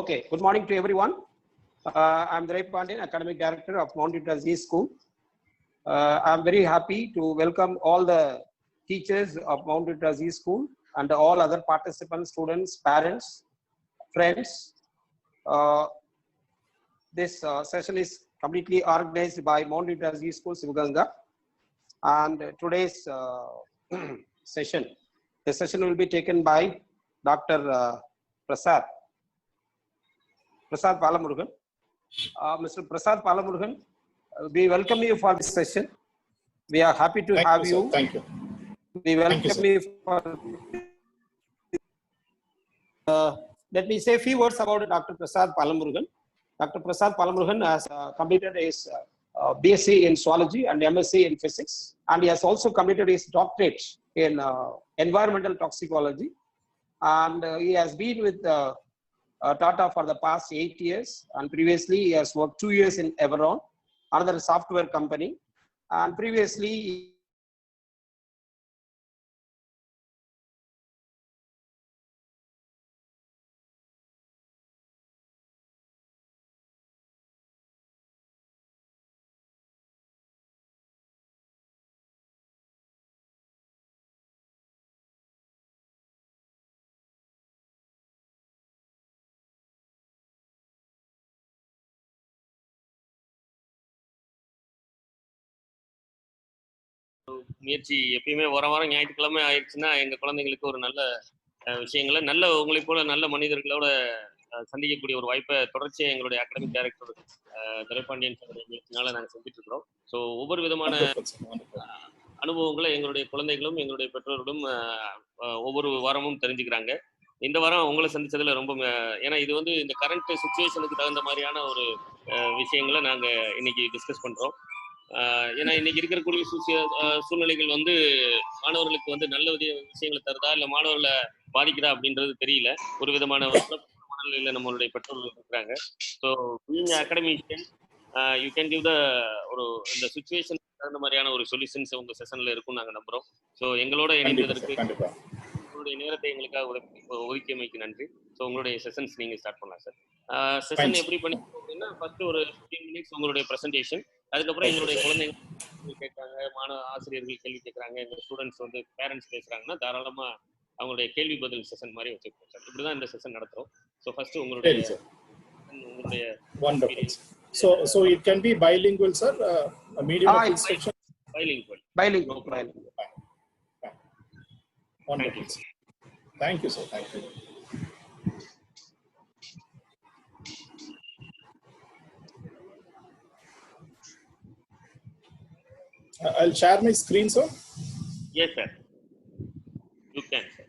Okay, good morning to everyone. I'm Dhiraj Pandian, Academic Director of Mount Ita Z School. I'm very happy to welcome all the teachers of Mount Ita Z School and all other participants, students, parents, friends. This session is completely organized by Mount Ita Z School, Sivaganga. And today's session, the session will be taken by Dr. Prasad Palamurugan. Mr. Prasad Palamurugan, we welcome you for this session. We are happy to have you. Thank you. We welcome you for. Let me say a few words about Dr. Prasad Palamurugan. Dr. Prasad Palamurugan has completed his BSc in zoology and MSc in physics, and he has also completed his doctorate in environmental toxicology. And he has been with Tata for the past 8 years, and previously he has worked 2 years in Everon, another software company, and previously முயற்சி எப்பயுமே வாரம் ஞாயிற்றுக்கிழமை ஆயிடுச்சுன்னா எங்க குழந்தைங்களுக்கு ஒரு நல்ல விஷயங்களை நல்ல உங்களை போல நல்ல மனிதர்களோட சந்திக்கக்கூடிய ஒரு வாய்ப்பை தொடர்ச்சியா எங்களுடைய அகாடமிக் டைரக்டர் துரைபாண்டியன் சாருடைய முயற்சினால நாங்கள் செஞ்சுட்டு இருக்கிறோம். ஸோ ஒவ்வொரு விதமான அனுபவங்களை எங்களுடைய குழந்தைகளும் எங்களுடைய பெற்றோர்களும் ஒவ்வொரு வாரமும் தெரிஞ்சுக்கிறாங்க. இந்த வாரம் உங்களை சந்திச்சதுல ரொம்ப, ஏன்னா இது வந்து இந்த கரண்ட் சுச்சுவேஷனுக்கு தகுந்த மாதிரியான ஒரு விஷயங்களை நாங்க இன்னைக்கு டிஸ்கஸ் பண்றோம். ஏன்னா இன்னைக்கு இருக்கக்கூடிய சூழ்நிலைகள் வந்து மாணவர்களுக்கு வந்து நல்ல விஷயங்களை தருதா இல்லை மாணவர்களை பாதிக்கிறா அப்படின்றது தெரியல. ஒரு விதமான மனநிலையில நம்மளுடைய பெற்றோர்கள் இருக்கிறாங்க. ஸோ நீங்க academician you can give the ஒரு இந்த சுச்சுவேஷன் தகுந்த மாதிரியான ஒரு சொல்யூஷன்ஸ் உங்க செஷன்ல இருக்கும்னு நாங்கள் நம்புறோம். ஸோ எங்களோட இணைந்ததற்கு உங்களுடைய நேரத்தை எங்களுக்காக ஒதுக்கியமைக்கு நன்றி. ஸோ உங்களுடைய செஷன்ஸ் நீங்க ஸ்டார்ட் பண்ணலாம் சார். செஷன் எப்படி பண்ணிருக்கோம் அப்படின்னா, ஃபர்ஸ்ட் ஒரு 15 மினிட்ஸ் உங்களுடைய ப்ரெசன்டேஷன், அதுக்கப்புறம் எங்களுடைய குழந்தைங்க கேட்கறாங்க, மாணவ ஆசிரியர்கள் கேள்வி கேட்கறாங்க, எங்க ஸ்டூடெண்ட்ஸ் வந்து பேரண்ட்ஸ் பேசுறாங்கன்னா தாராளமா அவங்களுடைய கேள்வி பதில் செஷன் மாதிரி வச்சிருக்கோம் சார். இப்படிதான் இந்த செஷன் நடத்துறோம். ஸோ ஃபர்ஸ்ட் உங்களுடைய wonderful. So it can be bilingual, sir. A medium of instruction. Bilingual. Wonderful. Thank you, sir. Thank you. I'll share my screen, sir. Yes, sir. You can, sir.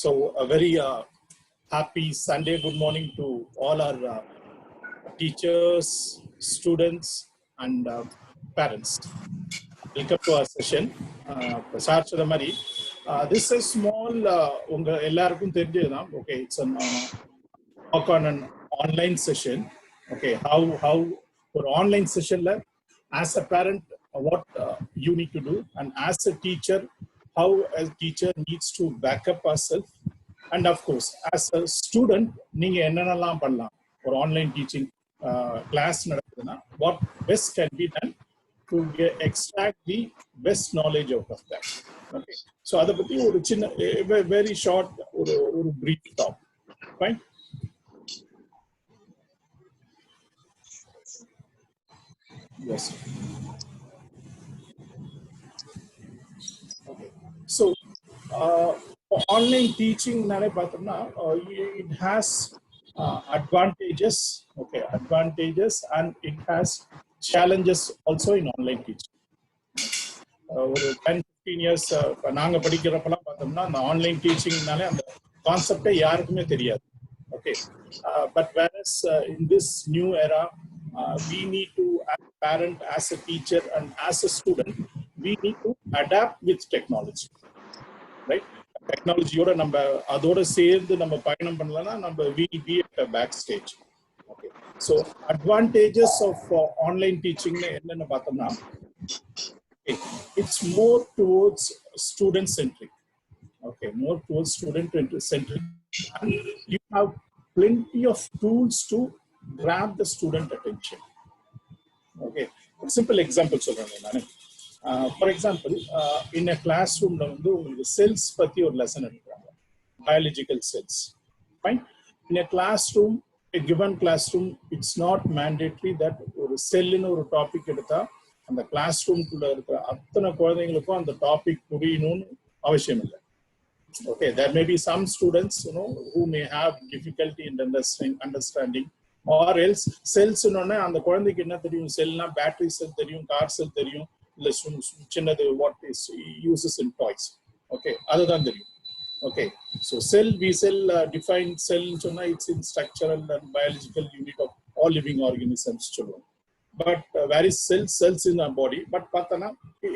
So a very happy Sunday. Good morning to all our teachers, students, and parents. Welcome to our session. Prasad Chudamari. This is small. Unga ellarkum therinjadha. Okay, it's an talk on an online session. Okay, how for online session la, as a parent what you need to do, and as a teacher how a teacher needs to back up ourselves, and of course as a student neenga ennalam pannalam for online teaching class nadakuduna, what best can be done to extract the best knowledge out of that. Okay, so adha patti oru chinna very short oru brief talk. Fine. Yes. Okay. So online teaching it has advantages. Okay, advantages, and it has challenges also in online teaching. Over 10-15 years நாங்க படிக்கிறப்பலாம் பார்த்தோம்னா அந்த online டீச்சிங்னாலே அந்த கான்செப்டே யாருக்குமே தெரியாது. Okay, but whereas in this new era we need to, as a parent, as a teacher, and as a student, we need to adapt with technology, right? Technology oda namba adoda சேர்ந்து நம்ம பயணம் பண்ணலனா நம்ம we be at a backstage. Okay, so advantages of online teaching என்னன்னு பார்த்தோம்னா, it's more towards student centric. Okay, more towards student centric, and you have plenty of tools to grab the student attention. Okay, simple example சொல்றேன் நானு. For example, in a classroom வந்து உங்களுக்கு cells பத்தி ஒரு lesson எடுக்கறாங்க, biological cells. Fine. In a classroom, a given classroom, it's not mandatory that ஒரு cell ன்னு ஒரு டாபிக் எடுத்தா அந்த classroom குள்ள இருக்கிற அத்தனை குழந்தைகளுக்கும் அந்த டாபிக் புரியணும்னு அவசியம் இல்லை. Okay, there may be some students, who may have difficulty in understanding, or else cells னோனே அந்த குழந்தைக்கு என்ன தெரியும், செல்னா பேட்டரி செல் தெரியும், கார் செல் தெரியும், இல்ல சின்னது what is uses in toys. Okay, அதுதான் தெரியும். Okay, so we cell define cell சொன்னா it's in structural and biological unit of all living organisms சொல்லுவோம். But where is cells in our body, but பார்த்தனா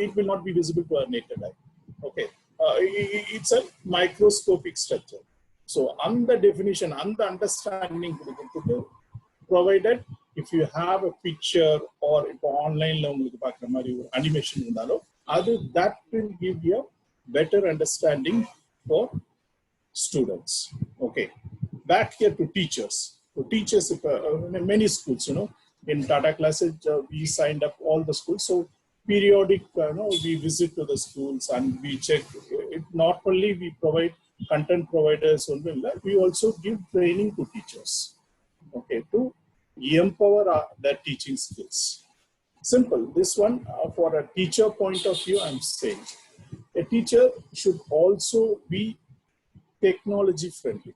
it will not be visible to our naked eye. Okay, it's a microscopic structure. So அந்த definition, அந்த understanding கொடுக்கிறதுக்கு, provided if you have a picture or இப்போ ஆன்லைன்ல உங்களுக்கு பார்க்குற மாதிரி ஒரு அனிமேஷன் இருந்தாலும் அது that will give you a better understanding for students. Okay, back here to teachers. So teachers, many schools, in Tata Classes, we signed up all the schools. So periodic, we visit to the schools and we check. It not only we provide content providers, we also give training to teachers. Okay, to empower their teaching skills. Simple. This one, for a teacher point of view, I'm saying a teacher should also be technology friendly.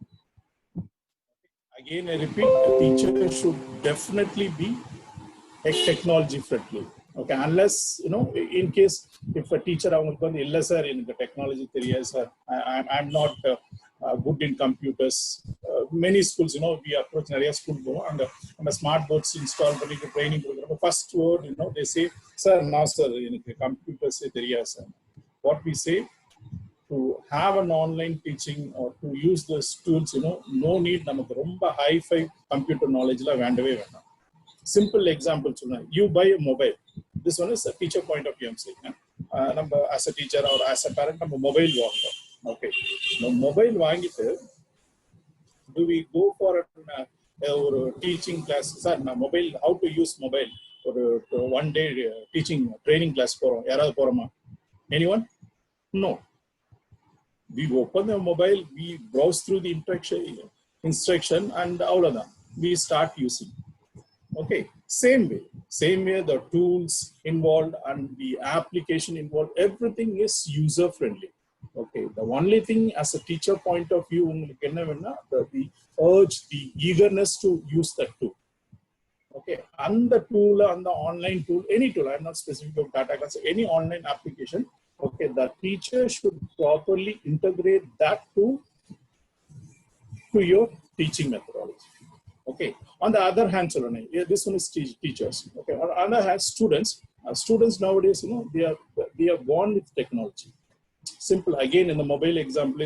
Again, I repeat, a teacher should definitely be technology friendly. Okay, unless, in case if a teacher avungalukku vandu illa sir enakku technology theriyadhu sir, I'm not good in computers. Many schools, we approach nariya school go and smart boards install pannittu training program. First word, they say, sir, now sir enakku computers theriyadhu sir. What we say, to have an online teaching or to use those tools, no need namakku romba high-fi computer knowledge la vendave vendam. Simple example solla, you buy a mobile. This one is a teacher point of view, I'm saying. Number as a teacher or as a parent, number mobile vaangrom. Okay, now mobile vaangittu, do we go for a teaching class? Sir, na mobile, how to use mobile for one day teaching training class porom, yaradu poroma? Anyone? No. We open the mobile, we browse through the instruction, and avladhan we start using. Okay, same way the tools involved and the application involved, everything is user friendly. Okay, the only thing as a teacher point of view, the urge, the eagerness to use that tool. Okay, and the tool, and the online tool, any tool, I'm not specific of Tata Class, any online application. Okay, the teacher should properly integrate that to your teaching methodology. Okay, on the other hand, this one is teachers. Okay, on the other hand, students nowadays, they are born with technology. Simple, again, in the mobile example,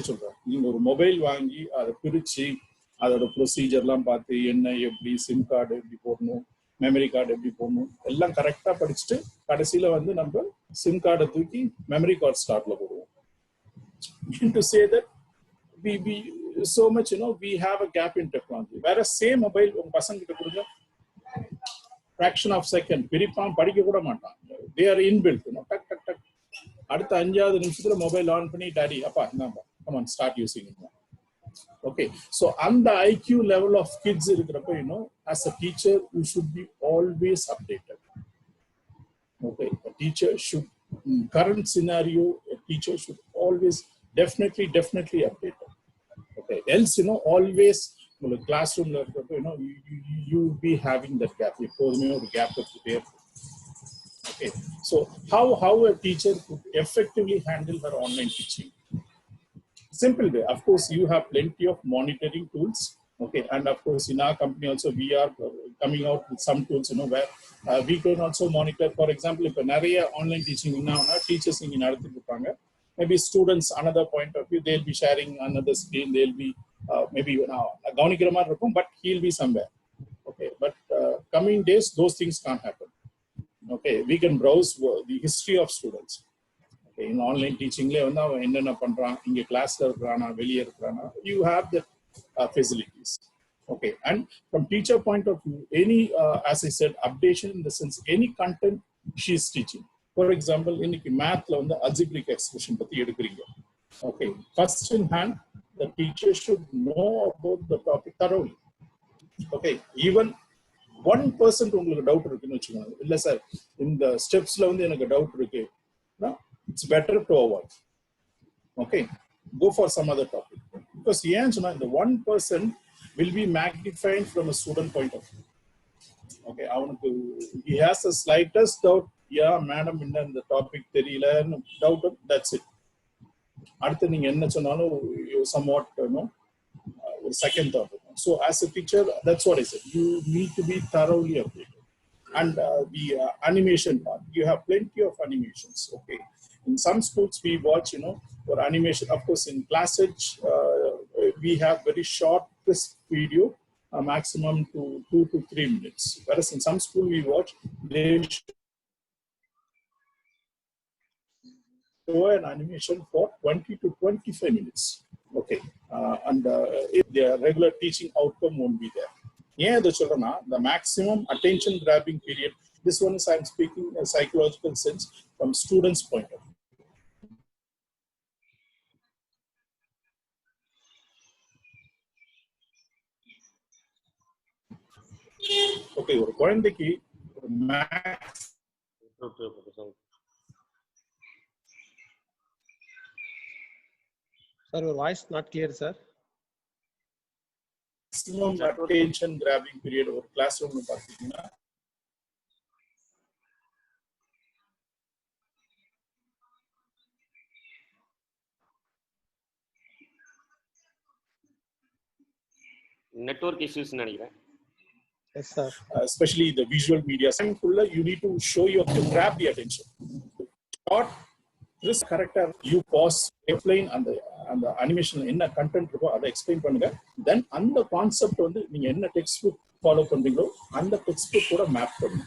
you mobile vaangi adu pirichi adoda procedure lam paathu enna eppadi sim card eppadi podum, memory card eppadi podum, ellam correct ah padichittu kadasila vandu நம்ம sim card தூக்கி memory card slot la போடுவோம். To say that we so much, we have a gap in technology. Whereas same mobile உங்க பசங்க கிட்ட கொடுங்க, fraction of second பிரிப்பான், படிக்க கூட மாட்டான். They are inbuilt, டக் டக் டக் அடுத்த 5வது நிமிஷத்துல மொபைல் ஆன் பண்ணி டாடி அப்பா இந்தாப்பா come on start using it. Okay, so on the IQ level of kids இருக்கிறப்ப, as a teacher you should be always updated. Okay, a teacher should, in current scenario, a teacher should always definitely update. Okay, else, always classroom, you be having that gap. The gap is there. Okay, so how a teacher could effectively handle her online teaching? Simple way. Of course, you have plenty of monitoring tools. Okay, and of course in our company also we are coming out with some tools, you know, where we can also monitor. For example, if an area online teaching now teachers in maybe students another point of view, they'll be sharing another screen, they'll be maybe now but he'll be somewhere. Okay, but coming days those things can't happen. Okay, we can browse the history of students. Okay, in online teaching class you have the facilities. Okay, and from teacher point of view, any as I said, updation in the sense any content she is teaching. For example, in math the algebraic expression okay, first in hand the teacher should know about the topic thoroughly. Okay, even 1% உங்களுக்கு doubt இருக்குன்னு வச்சுக்கோங்க, இல்ல sir இந்த ஸ்டெப்ஸ்ல எனக்கு doubt இருக்கு, it's better to avoid. Okay, go for some other topic, because the 1% will be magnified from a student point of view. Okay, he has the slightest doubt, yeah madam in the topic theriyala doubt, that's it. அடுத்து நீங்க என்ன சொன்னாலும் somewhat second thought. So as a teacher, that's what I said, you need to be thoroughly updated. And the animation part, you have plenty of animations. Okay, in some schools we watch for animation. Of course in Classage we have very short crisp video, maximum to 2 to 3 minutes, whereas in some school we watch they show an animation for 20 to 25 minutes. Okay, and if their regular teaching outcome won't be there. Yeah, the maximum attention grabbing period, this one is I'm speaking in a psychological sense from students' point of view. Okay, ஒரு குழந்தைக்கு ஒரு max Sir, your voice not clear, sir. maximum attention grabbing period ஒரு classroom பாத்தீங்கன்னா network issues நினைக்கிறேன். Yes, sir. Especially the visual media, you need to show your to grab the attention. Short, this character you pause, explain and the animation என்ன content இருக்கோ அதை explain பண்ணுங்க. Then அந்த concept நீங்க என்ன textbook follow பண்றீங்களோ அந்த textbook கூட map பண்ணுங்க.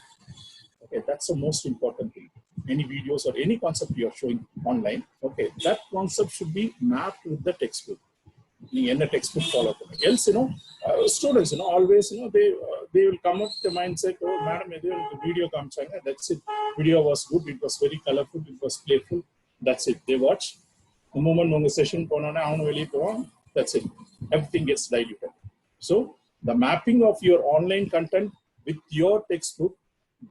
Okay, that's the most important thing. Any videos or any concept you are showing online, okay, that concept should be mapped with the textbook. நீங்க என்ன textbook follow பண்ணுங்க. Else students always they will come up with the mindset, oh madam edho video kaamchaanga, that's it, video was good, it was very colorful, it was playful, that's it, they watch. The moment unga session ponana avanu veliye povan, that's it, everything gets diluted. So the mapping of your online content with your textbook,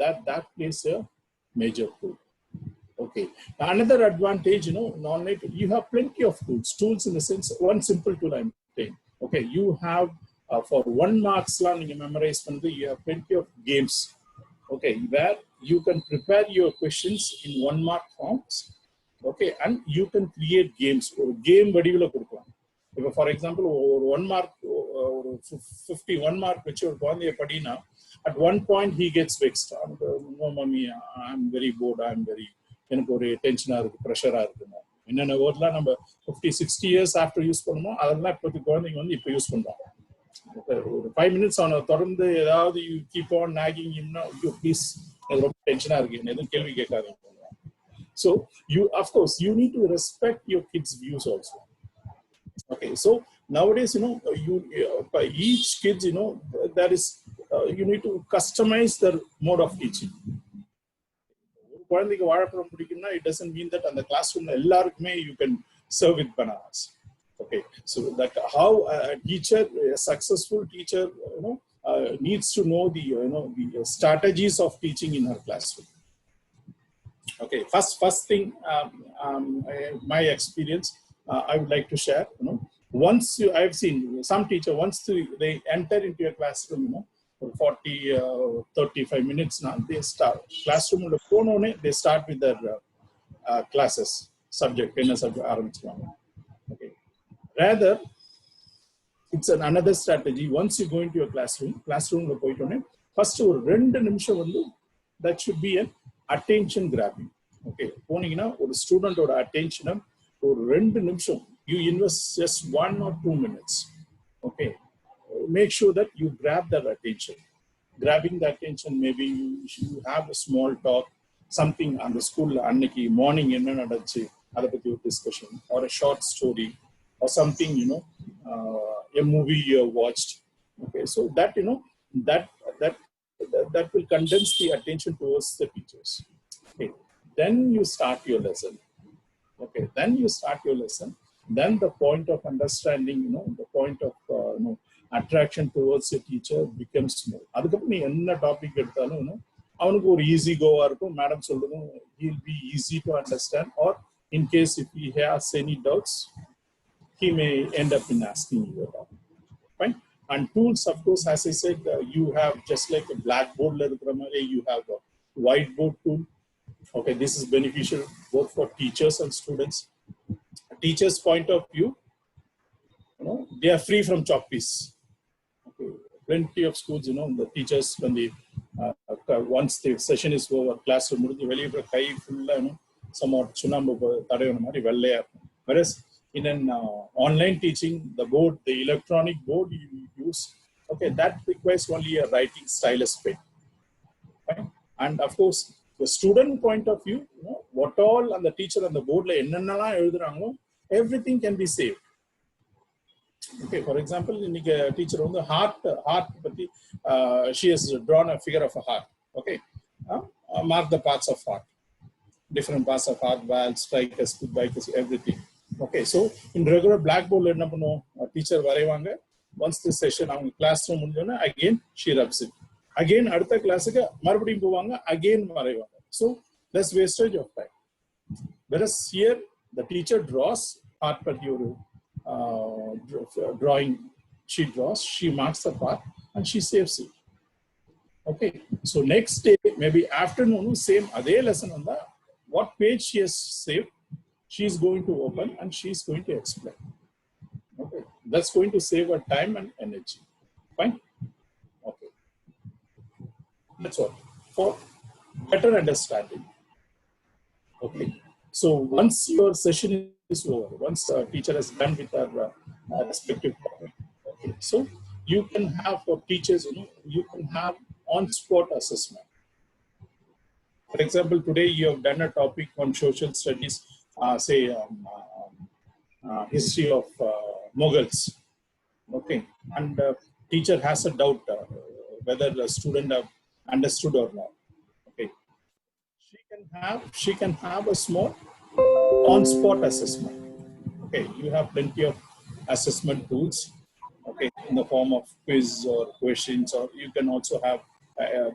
that plays a major role. Okay, another advantage, online you have plenty of tools in the sense, one simple tool I'm saying. Okay, you have for 1 marks you memorize you have plenty of games. Okay, where you can prepare your questions in 1 mark forms. Okay, and you can create games or game vadivula kudukalam. If for example 1 mark or 51 mark which you are padina, at one point he gets vexed, no mommy I'm very bored, I'm very எனக்கு ஒரு டென்ஷனா இருக்கு, ப்ரெஷரா இருக்குமோ, என்னென்ன வேர்ட்லாம் நம்ம 50-60 years after use பண்ணுமோ அதெல்லாம் இப்போதைக்கு குழந்தைங்க இப்போ யூஸ் பண்றாங்க. ஒரு 5 minutes அவனை தொடர்ந்து ஏதாவது யூ கீப் ஆன் நாகிங் ஹிம்னா, ஐயோ ப்ளீஸ் எனக்கு ரொம்ப டென்ஷனா இருக்கு, என்ன எதுவும் கேள்வி கேட்காதீங்க. So you of course you need to respect your kids' views also. Okay, so nowadays you by each kids there is you need to customize their mode of teaching. குழந்தைக்கு வாழைப்பழம் பிடிக்கும்னா it doesn't mean that அந்த classroom எல்லாருக்குமே you can serve with bananas. Okay, so that how a teacher, a successful teacher needs to know the strategies of teaching in her classroom. Okay, first thing, my experience I would like to share. Once I've seen some teacher, once they enter into a classroom, for 40-35 minutes now, they start classroom they start with their classes subject. Okay, rather it's another strategy. Once you go into your classroom lo poitone first ஒரு 2 நிமிஷம் வந்து that should be an attention grabbing. Okay, போனீங்கன்னா ஒரு ஸ்டூடெண்டோட அட்டென்ஷனை ஒரு 2 நிமிஷம் you invest just 1 or 2 minutes. Okay, make sure that you grab that attention. Grabbing the attention, maybe you have a small talk, something on the school anniki morning enna nadachu adha pathi or discussion, or a short story, or something, you know, a movie you have watched. Okay, so that, you know, that will condense the attention towards the teachers. Okay, then you start your lesson. Okay, then you start your lesson. Then the point of understanding, you know, the point of you know, attraction towards a teacher becomes more. Adukapra nee enna topic eduthalum, you know, avanukku or easy go ah irukum, madam solludum, he'll be easy to understand, or in case if he has any doubts, he may end up in asking you about it. Fine. And tools, of course, as I said, you have just like a blackboard la irukra mari, you have a whiteboard tool. Okay, this is beneficial both for teachers and students. A teacher's point of view, you know, they are free from chalk piece. Okay, plenty of schools, you know, the teachers, when they once the session is over, class mudinju veliya kai full, you know, somewhat chunambu tadayana mari vellaya. Whereas in an online teaching, the board, the electronic board you use, okay, that requires only a writing stylus pen. Right? And of course, the student point of view, you know, what all on the teacher on the board la ennannala eludrango, everything can be saved. Okay, for example, இன்னைக்கு teacher வந்து heart பத்தி she has drawn a figure of a heart. Okay, mark the parts of heart, different parts of heart, valves, strikers, bikers, everything. Okay, so in regular blackboard la enna பண்ணுவோம், teacher வரைவாங்க. Once the session அவங்க classroom முடிஞ்சோனா again she rubs it. Again அடுத்த கிளாஸுக்கு மறுபடியும் போவாங்க, again வரைவாங்க. So less wastage of time. Whereas here the teacher draws part per your drawing, she draws, she marks the part, and she saves it. Okay, so next day, maybe afternoon, same adhe lesson on the what page she has saved, she is going to open and she is going to explain. Okay, that's going to save her time and energy. Fine. Okay, that's all for better understanding. Okay, so once your session is over, once the teacher has done with her respective topic, okay, so you can have for teachers, you know, you can have on-spot assessment. For example, today you have done a topic on social studies, say history of Mughals. Okay, and teacher has a doubt whether the student have understood or not. Okay, she can have a small on-spot assessment. Okay, you have plenty of assessment tools. Okay, in the form of quiz or questions, or you can also have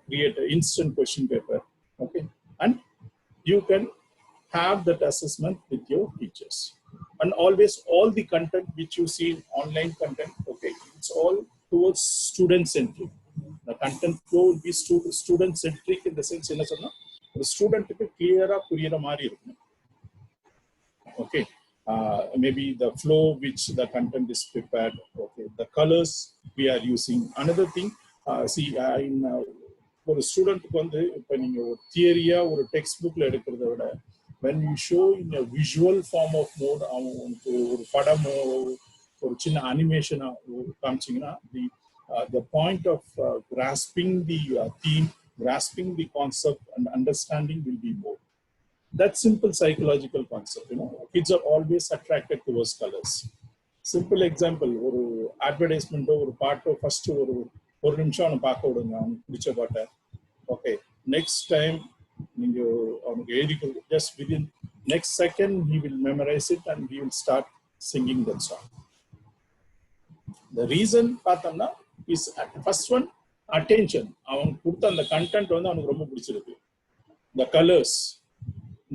create an instant question paper. Okay, and you can have that assessment with your teachers. And always all the content which you see in online content, okay, it's all towards student centric. The content flow will be student centric in the sense enna sonna the student ku clear ah puriyra mari irukum. Okay, maybe the flow which the content is prepared. Okay, the colors we are using. Another thing, see, in for a student ku vandu ipo neenga or theory ah or textbook la edukradha vida, when you show in a visual form of mode, or padamo or chinna animation kamchingna, the point of grasping the theme, grasping the concept and understanding will be more. That simple psychological concept, you know, kids are always attracted towards colors. Simple example, or advertisement or part of first or nimsham paaka vidunga pidicha paata. Okay, next time you just within next second he will memorize it and he will start singing that song. The reason paathamna is first one, attention. Avan kudutha and the content vandu avanukku romba pidichirukku, the colors,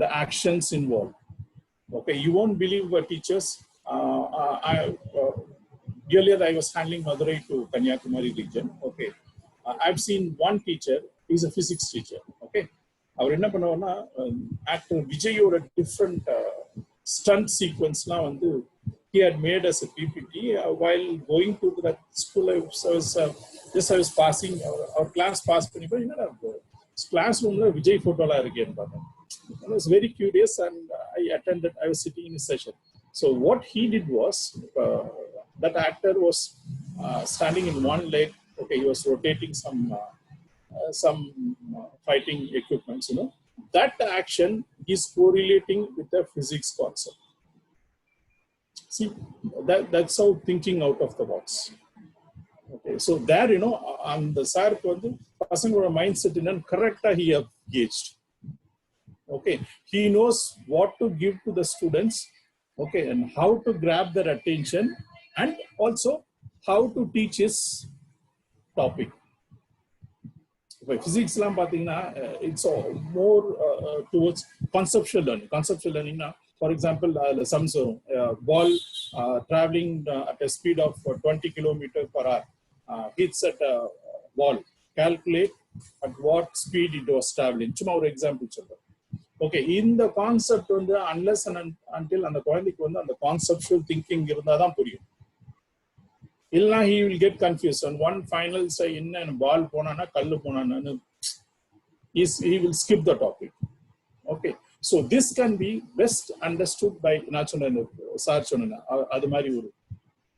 the actions involved. Okay, you won't believe what teachers. Earlier I was handling Madurai to Kanyakumari region. Okay, I've seen one teacher. He's a physics teacher. Okay, அவர் என்ன பண்ணுவார்னா, actor விஜயோட different stunt சீக்வன்ஸ்லாம் வந்து he had made as a PPT while going to that school. I was passing our class passed pannipa classroom la Vijay photo la irukku paatha. I was very curious and I was sitting in a session. So what he did was that actor was standing in one leg. Okay, he was rotating some fighting equipments, that action is correlating with the physics concept. See, that's how thinking out of the box. Okay, so there, on the sir pasangala mindset in correct he have gauged. Okay, he knows what to give to the students, okay, and how to grab their attention, and also how to teach his topic. Physics lam pathina it's more towards conceptual learning na, for example some ball traveling at a speed of 20 kilometers per hour hits at a wall, calculate at what speed it was traveling. Chuma or example solra. Okay, in the concept unless and until and the kulandhikku and the conceptual thinking irundha dhaan puriyum. Illa he will get confused on one final say in and ball ponana kallu ponana he will skip the topic. Okay, so this can be best understood by sir sonana adu mari oru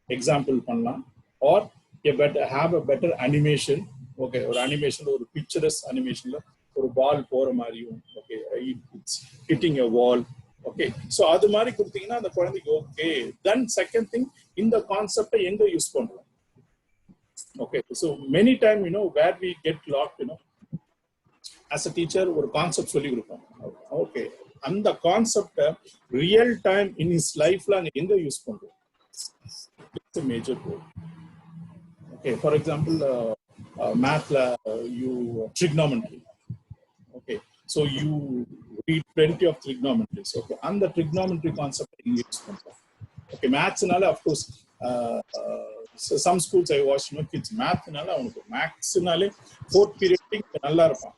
example pannalam, or have a better animation. Okay, or animation or picturesque animation la or ball pora mariyum, okay, it's hitting a wall. Okay, so adu mari kuduthina and kulandhikku okay. Then second thing, in the concept enga use pannalam. Okay, so many time where we get locked, as a teacher or concept solli கொடுப்போம். Okay, and the concept real time in his life la enga use பண்றோம். It's a major role. Okay, for example math la you trigonometry. Okay, so you read plenty of trigonometries. Okay, and the trigonometry concept use பண்றோம். Okay, maths nala of course so some schools I watched kids math nala avanukku maths nale 4th period nalla iruppan,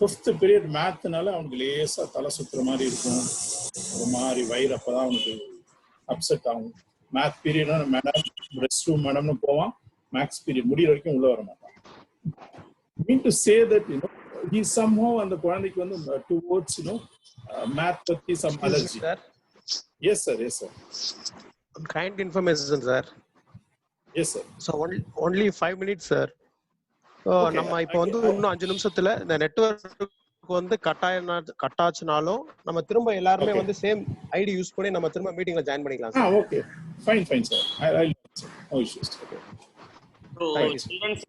5th period math nala avanukku lesa thala sutra mari irukum, oru mari vaira appada avanukku upset agum. Math period na madam restroom madam nu povan, maths period mudiyra varaikum ulla vara maatan. Mean to say that he somehow and the kulandhikku vandu towards math pathi some allergy. Yes sir, yes sir. Kind information, sir. Yes sir. So only 5 minutes, sir. So நம்ம இப்போ இன்னும் 5 நிமிஷத்துல இந்த network கட்டாச்சுனாலோ நம்ம திரும்ப எல்லாரும் same ID use பண்ணி நம்ம திரும்ப மீட்டிங்ல ஜாயின் பண்ணிக்கலாம் sir. Okay, fine sir. I'll no issues. Okay. So students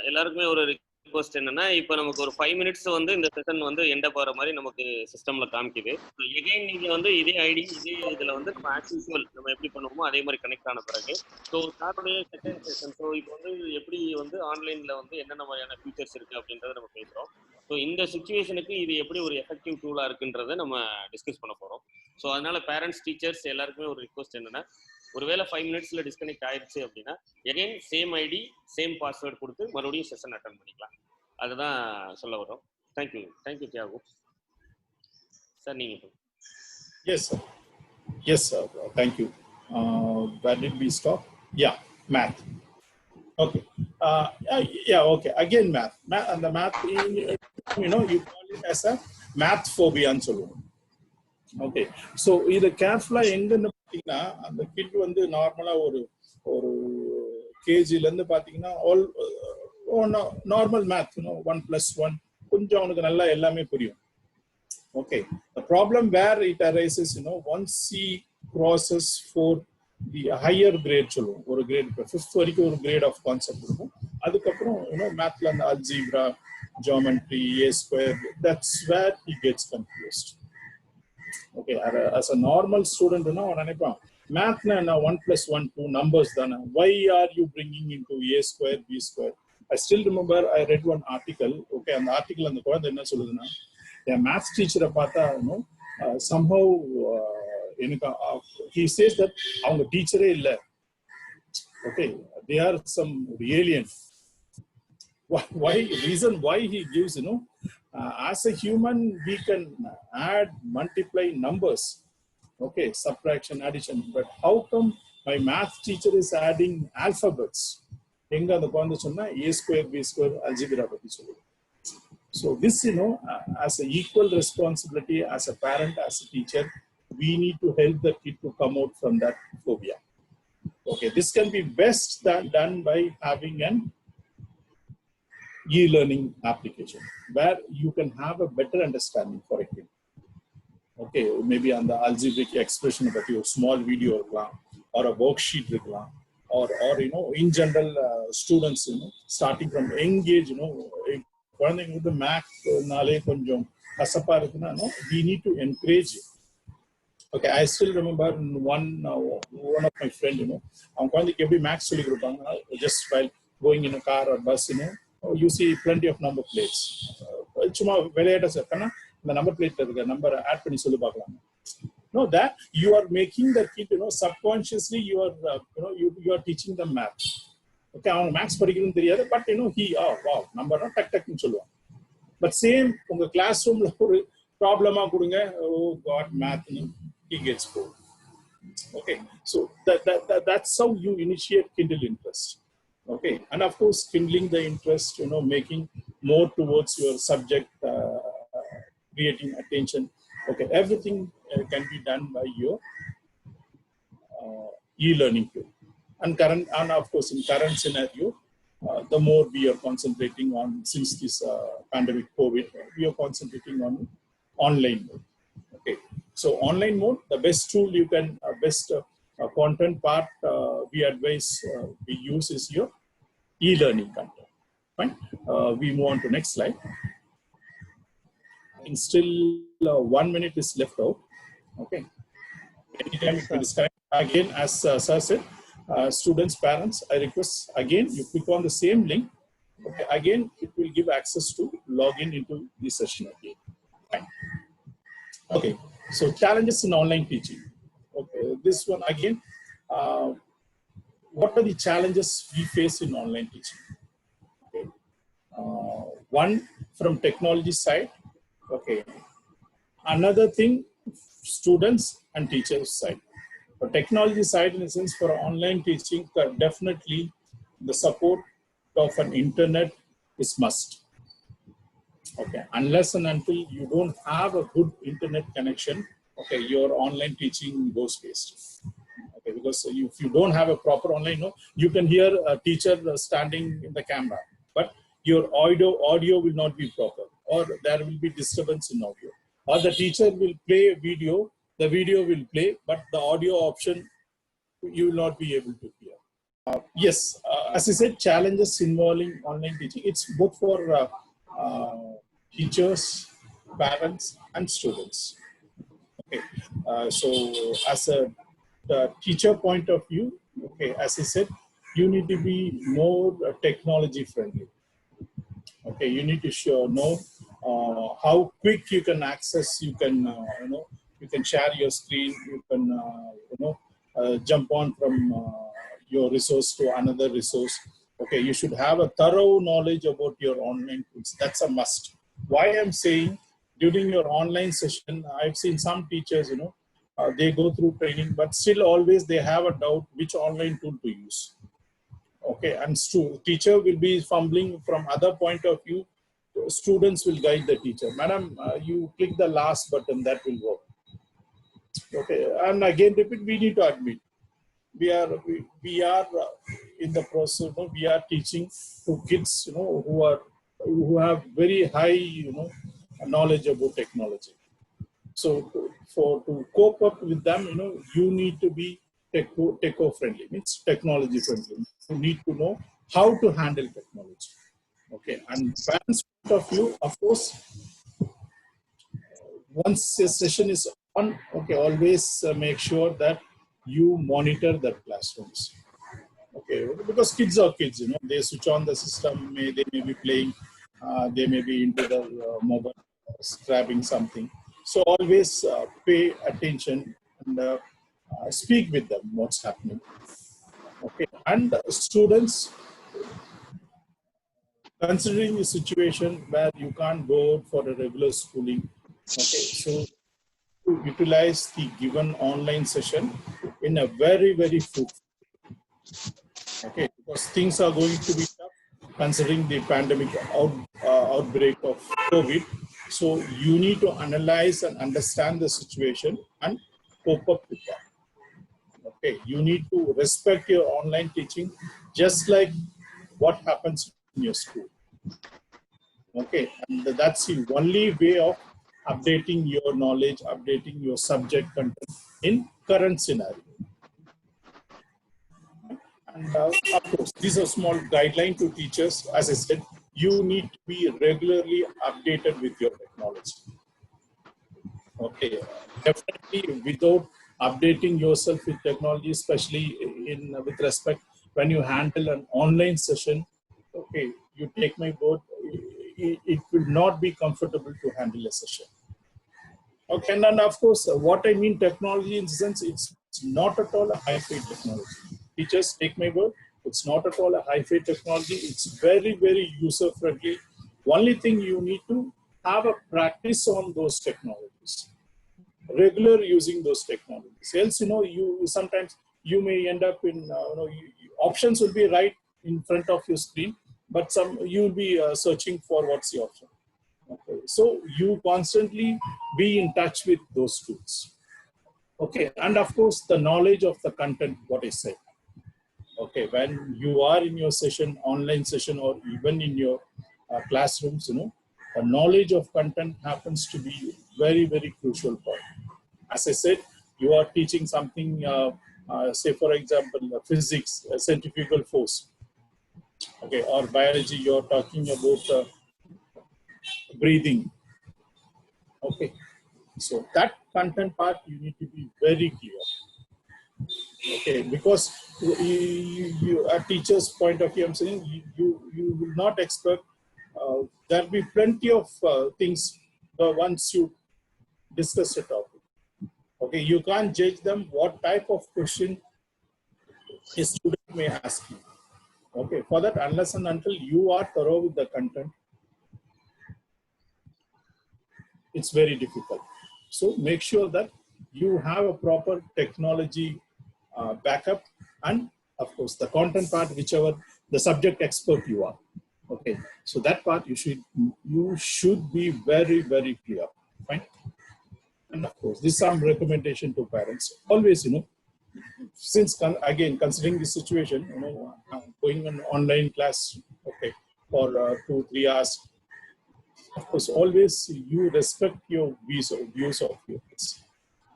எல்லாருக்குமே ஒரு ரிக்வெஸ்ட் என்னன்னா, இப்போ நமக்கு ஒரு 5 மினிட்ஸ் இந்த செஷன் எண்ட் அப் ஆகிற மாதிரி நமக்கு சிஸ்டம்ல காமிக்குது. எகைன் நீங்க இதே ஐடி இதே இதுல நம்ம ஆஸ் யூசுவல் நம்ம எப்படி பண்ணுவோமோ அதே மாதிரி கனெக்ட் ஆன பிறகு ஸோ சாருடைய செகண்ட் செஷன் ஸோ இப்போ எப்படி ஆன்லைன்ல என்னென்ன மாதிரியான ஃபீச்சர்ஸ் இருக்கு அப்படின்றத நம்ம பேசுறோம். ஸோ இந்த சுச்சுவேஷனுக்கு இது எப்படி ஒரு எஃபெக்டிவ் டூலா இருக்குன்றத நம்ம டிஸ்கஸ் பண்ண போறோம். ஸோ அதனால பேரண்ட்ஸ் டீச்சர்ஸ் எல்லாருக்குமே ஒரு ரிக்வெஸ்ட் என்னன்னா, ஒருவேளை 5 மினிட்ஸ்ல டிஸ்கனெக்ட் ஆயிடுச்சு அப்படின்னா again same ID same password கொடுத்து மறுபடியும் செஷன் அட்டன் பண்ணிக்கலாம். அதுதான் சொல்ல வரோம். Thank you Thiyagu sir. நீங்க Yes sir, thank you. Where did we stop? Yeah, math. Okay, okay, again math and the math you call it as a math phobia and so on. Okay, so idu carefully enga pathina and kid normally ஒரு kg la irundhu pathina all normal math 1 + 1 konjam avanukku nalla ellame puriyum. Okay, the problem where it arises once he crosses for the higher grade சொல்லுவோம், ஒரு grade 5th வரைக்கும் ஒரு grade of concept இருக்கும். அதுக்கப்புறம் math la algebra, geometry, a square, that's where he gets confused. Okay, as a normal student அவன் நினைப்பான் math na 1 + 1 2 numbers dana, why are you bringing into a square b square? I still remember I read one article. Okay, and the article and the குழந்தை என்ன சொல்லுதுன்னா, என் maths டீச்சரை பார்த்தா somehow he says that அவங்க டீச்சரே இல்லை. Okay, they are some alien. Why reason why he gives as a human we can add, multiply numbers. Okay, subtraction, addition. But how come my math teacher is adding alphabets? A square, B square, algebra. So this, as an equal responsibility as a parent, as a teacher, we need to help the kid to come out from that phobia. Okay, this can be best done by having an e-learning application where you can have a better understanding for a kid. Okay, maybe on the algebraic expression of a small video or a worksheet or in general students, starting from young age, with the math, we need to encourage it. Okay, I still remember one of my friend, max just while going in a car or bus, you see plenty of number plates. The number plate, the number add pani sollu paakalam. No, that you are making the kid, subconsciously you are, you are teaching them math. Okay, max padikkum theriyadhu, but he, oh wow, number tak tak nu solluvan. But same unga classroom la oru problem ah kudunga, oh god, math, he gets bored. Okay, so that's how you initiate kindle interest. Okay, and of course kindling the interest, making more towards your subject, creating attention. Okay, everything can be done by your e-learning tool. And of course in current scenario, the more we are concentrating on, since this pandemic COVID, we are concentrating on online mode. Okay, so online mode, the best tool you can, best content part we advise we use is your e-learning content. Fine. We move on to next slide. And still 1 minute is left out. Okay. Anytime it will disconnect. Again, as sir said, students, parents, I request again, you click on the same link. Okay. Again, it will give access to login into the session again. Fine. Okay. So challenges in online teaching. Okay. This one again. What are the challenges we face in online teaching? Okay. One, from technology side. Okay. Another thing, students and teachers side. For technology side, in a sense, for online teaching, definitely the support of an internet is must. Okay. Unless and until you don't have a good internet connection, okay, your online teaching goes waste. Okay, because if you don't have a proper online, you can hear a teacher standing in the camera, but your audio will not be proper, or there will be disturbance in audio, or the teacher will play a video, the video will play, but the audio option you will not be able to hear. Yes, as I said, challenges involving online teaching, it's both for teachers, parents, and students. Okay, so as a teacher point of view, okay, as I said, you need to be more technology friendly. Okay, you need to know how quick you can access. You can you can share your screen. You can jump on from your resource to another resource. Okay, you should have a thorough knowledge about your online tools. That's a must. Why I'm saying, during your online session, I've seen some teachers, they go through training, but still always they have a doubt which online tool to use. Okay, and teacher will be fumbling from other point of view. Students will guide the teacher. Madam, you click the last button, that will work. Okay, and again, we need to admit, we are in the process. We are teaching to kids, who have very high, knowledge about technology. So to cope up with them, you need to be techo-friendly, means technology friendly. You need to know how to handle technology. Okay, and parents' point of view, of course, once a session is on, okay, always make sure that you monitor their classrooms. Okay, because kids are kids, they switch on the system, they may be playing, they may be into their mobile, grabbing something. So always pay attention and speak with them what's happening. Okay, and students, considering the situation where you can't go out for a regular schooling, okay, so to utilize the given online session in a very, very fruitful. Okay, because things are going to be tough considering the pandemic outbreak of COVID. So you need to analyze and understand the situation and cope up with that. Okay, you need to respect your online teaching just like what happens in your school. Okay, and that's the only way of updating your knowledge, updating your subject content in current scenario. And of course, these are small guidelines to teachers. As I said, you need to be regularly updated with your technology. Okay, definitely without updating yourself with technology, especially with respect when you handle an online session, okay, you take my word, it will not be comfortable to handle a session. Okay, and then of course, what I mean technology in the sense, it's not at all a hi-fi technology. Teachers, take my word, it's not at all a hi-fi technology. It's very, very user-friendly. Only thing you need to have a practice on those technologies, regular using those technologies. Else, you sometimes you may end up in, options will be right in front of your screen, but you'll be searching for what's the option. Okay, so you constantly be in touch with those tools. Okay, and of course, the knowledge of the content, what I said. Okay, when you are in your session, online session, or even in your classrooms, the knowledge of content happens to be very, very crucial point. As I said, you are teaching something, say for example, physics, centrifugal force, okay, or biology, you're talking about breathing. Okay, so that content part you need to be very clear. Okay, because you a teacher's point of view, I'm saying you will not expect there'll be plenty of things once you discuss the topic. Okay, you can't judge them what type of question a student may ask you. Okay, for that, unless and until you are thorough with the content, it's very difficult. So make sure that you have a proper technology backup, and of course the content part, whichever the subject expert you are. Okay, so that part you should be very, very clear. Fine. And of course, this is some recommendation to parents. Always, since again considering this situation, going on online class, okay, for 2-3 hours. Of course, always you respect your views of your kids.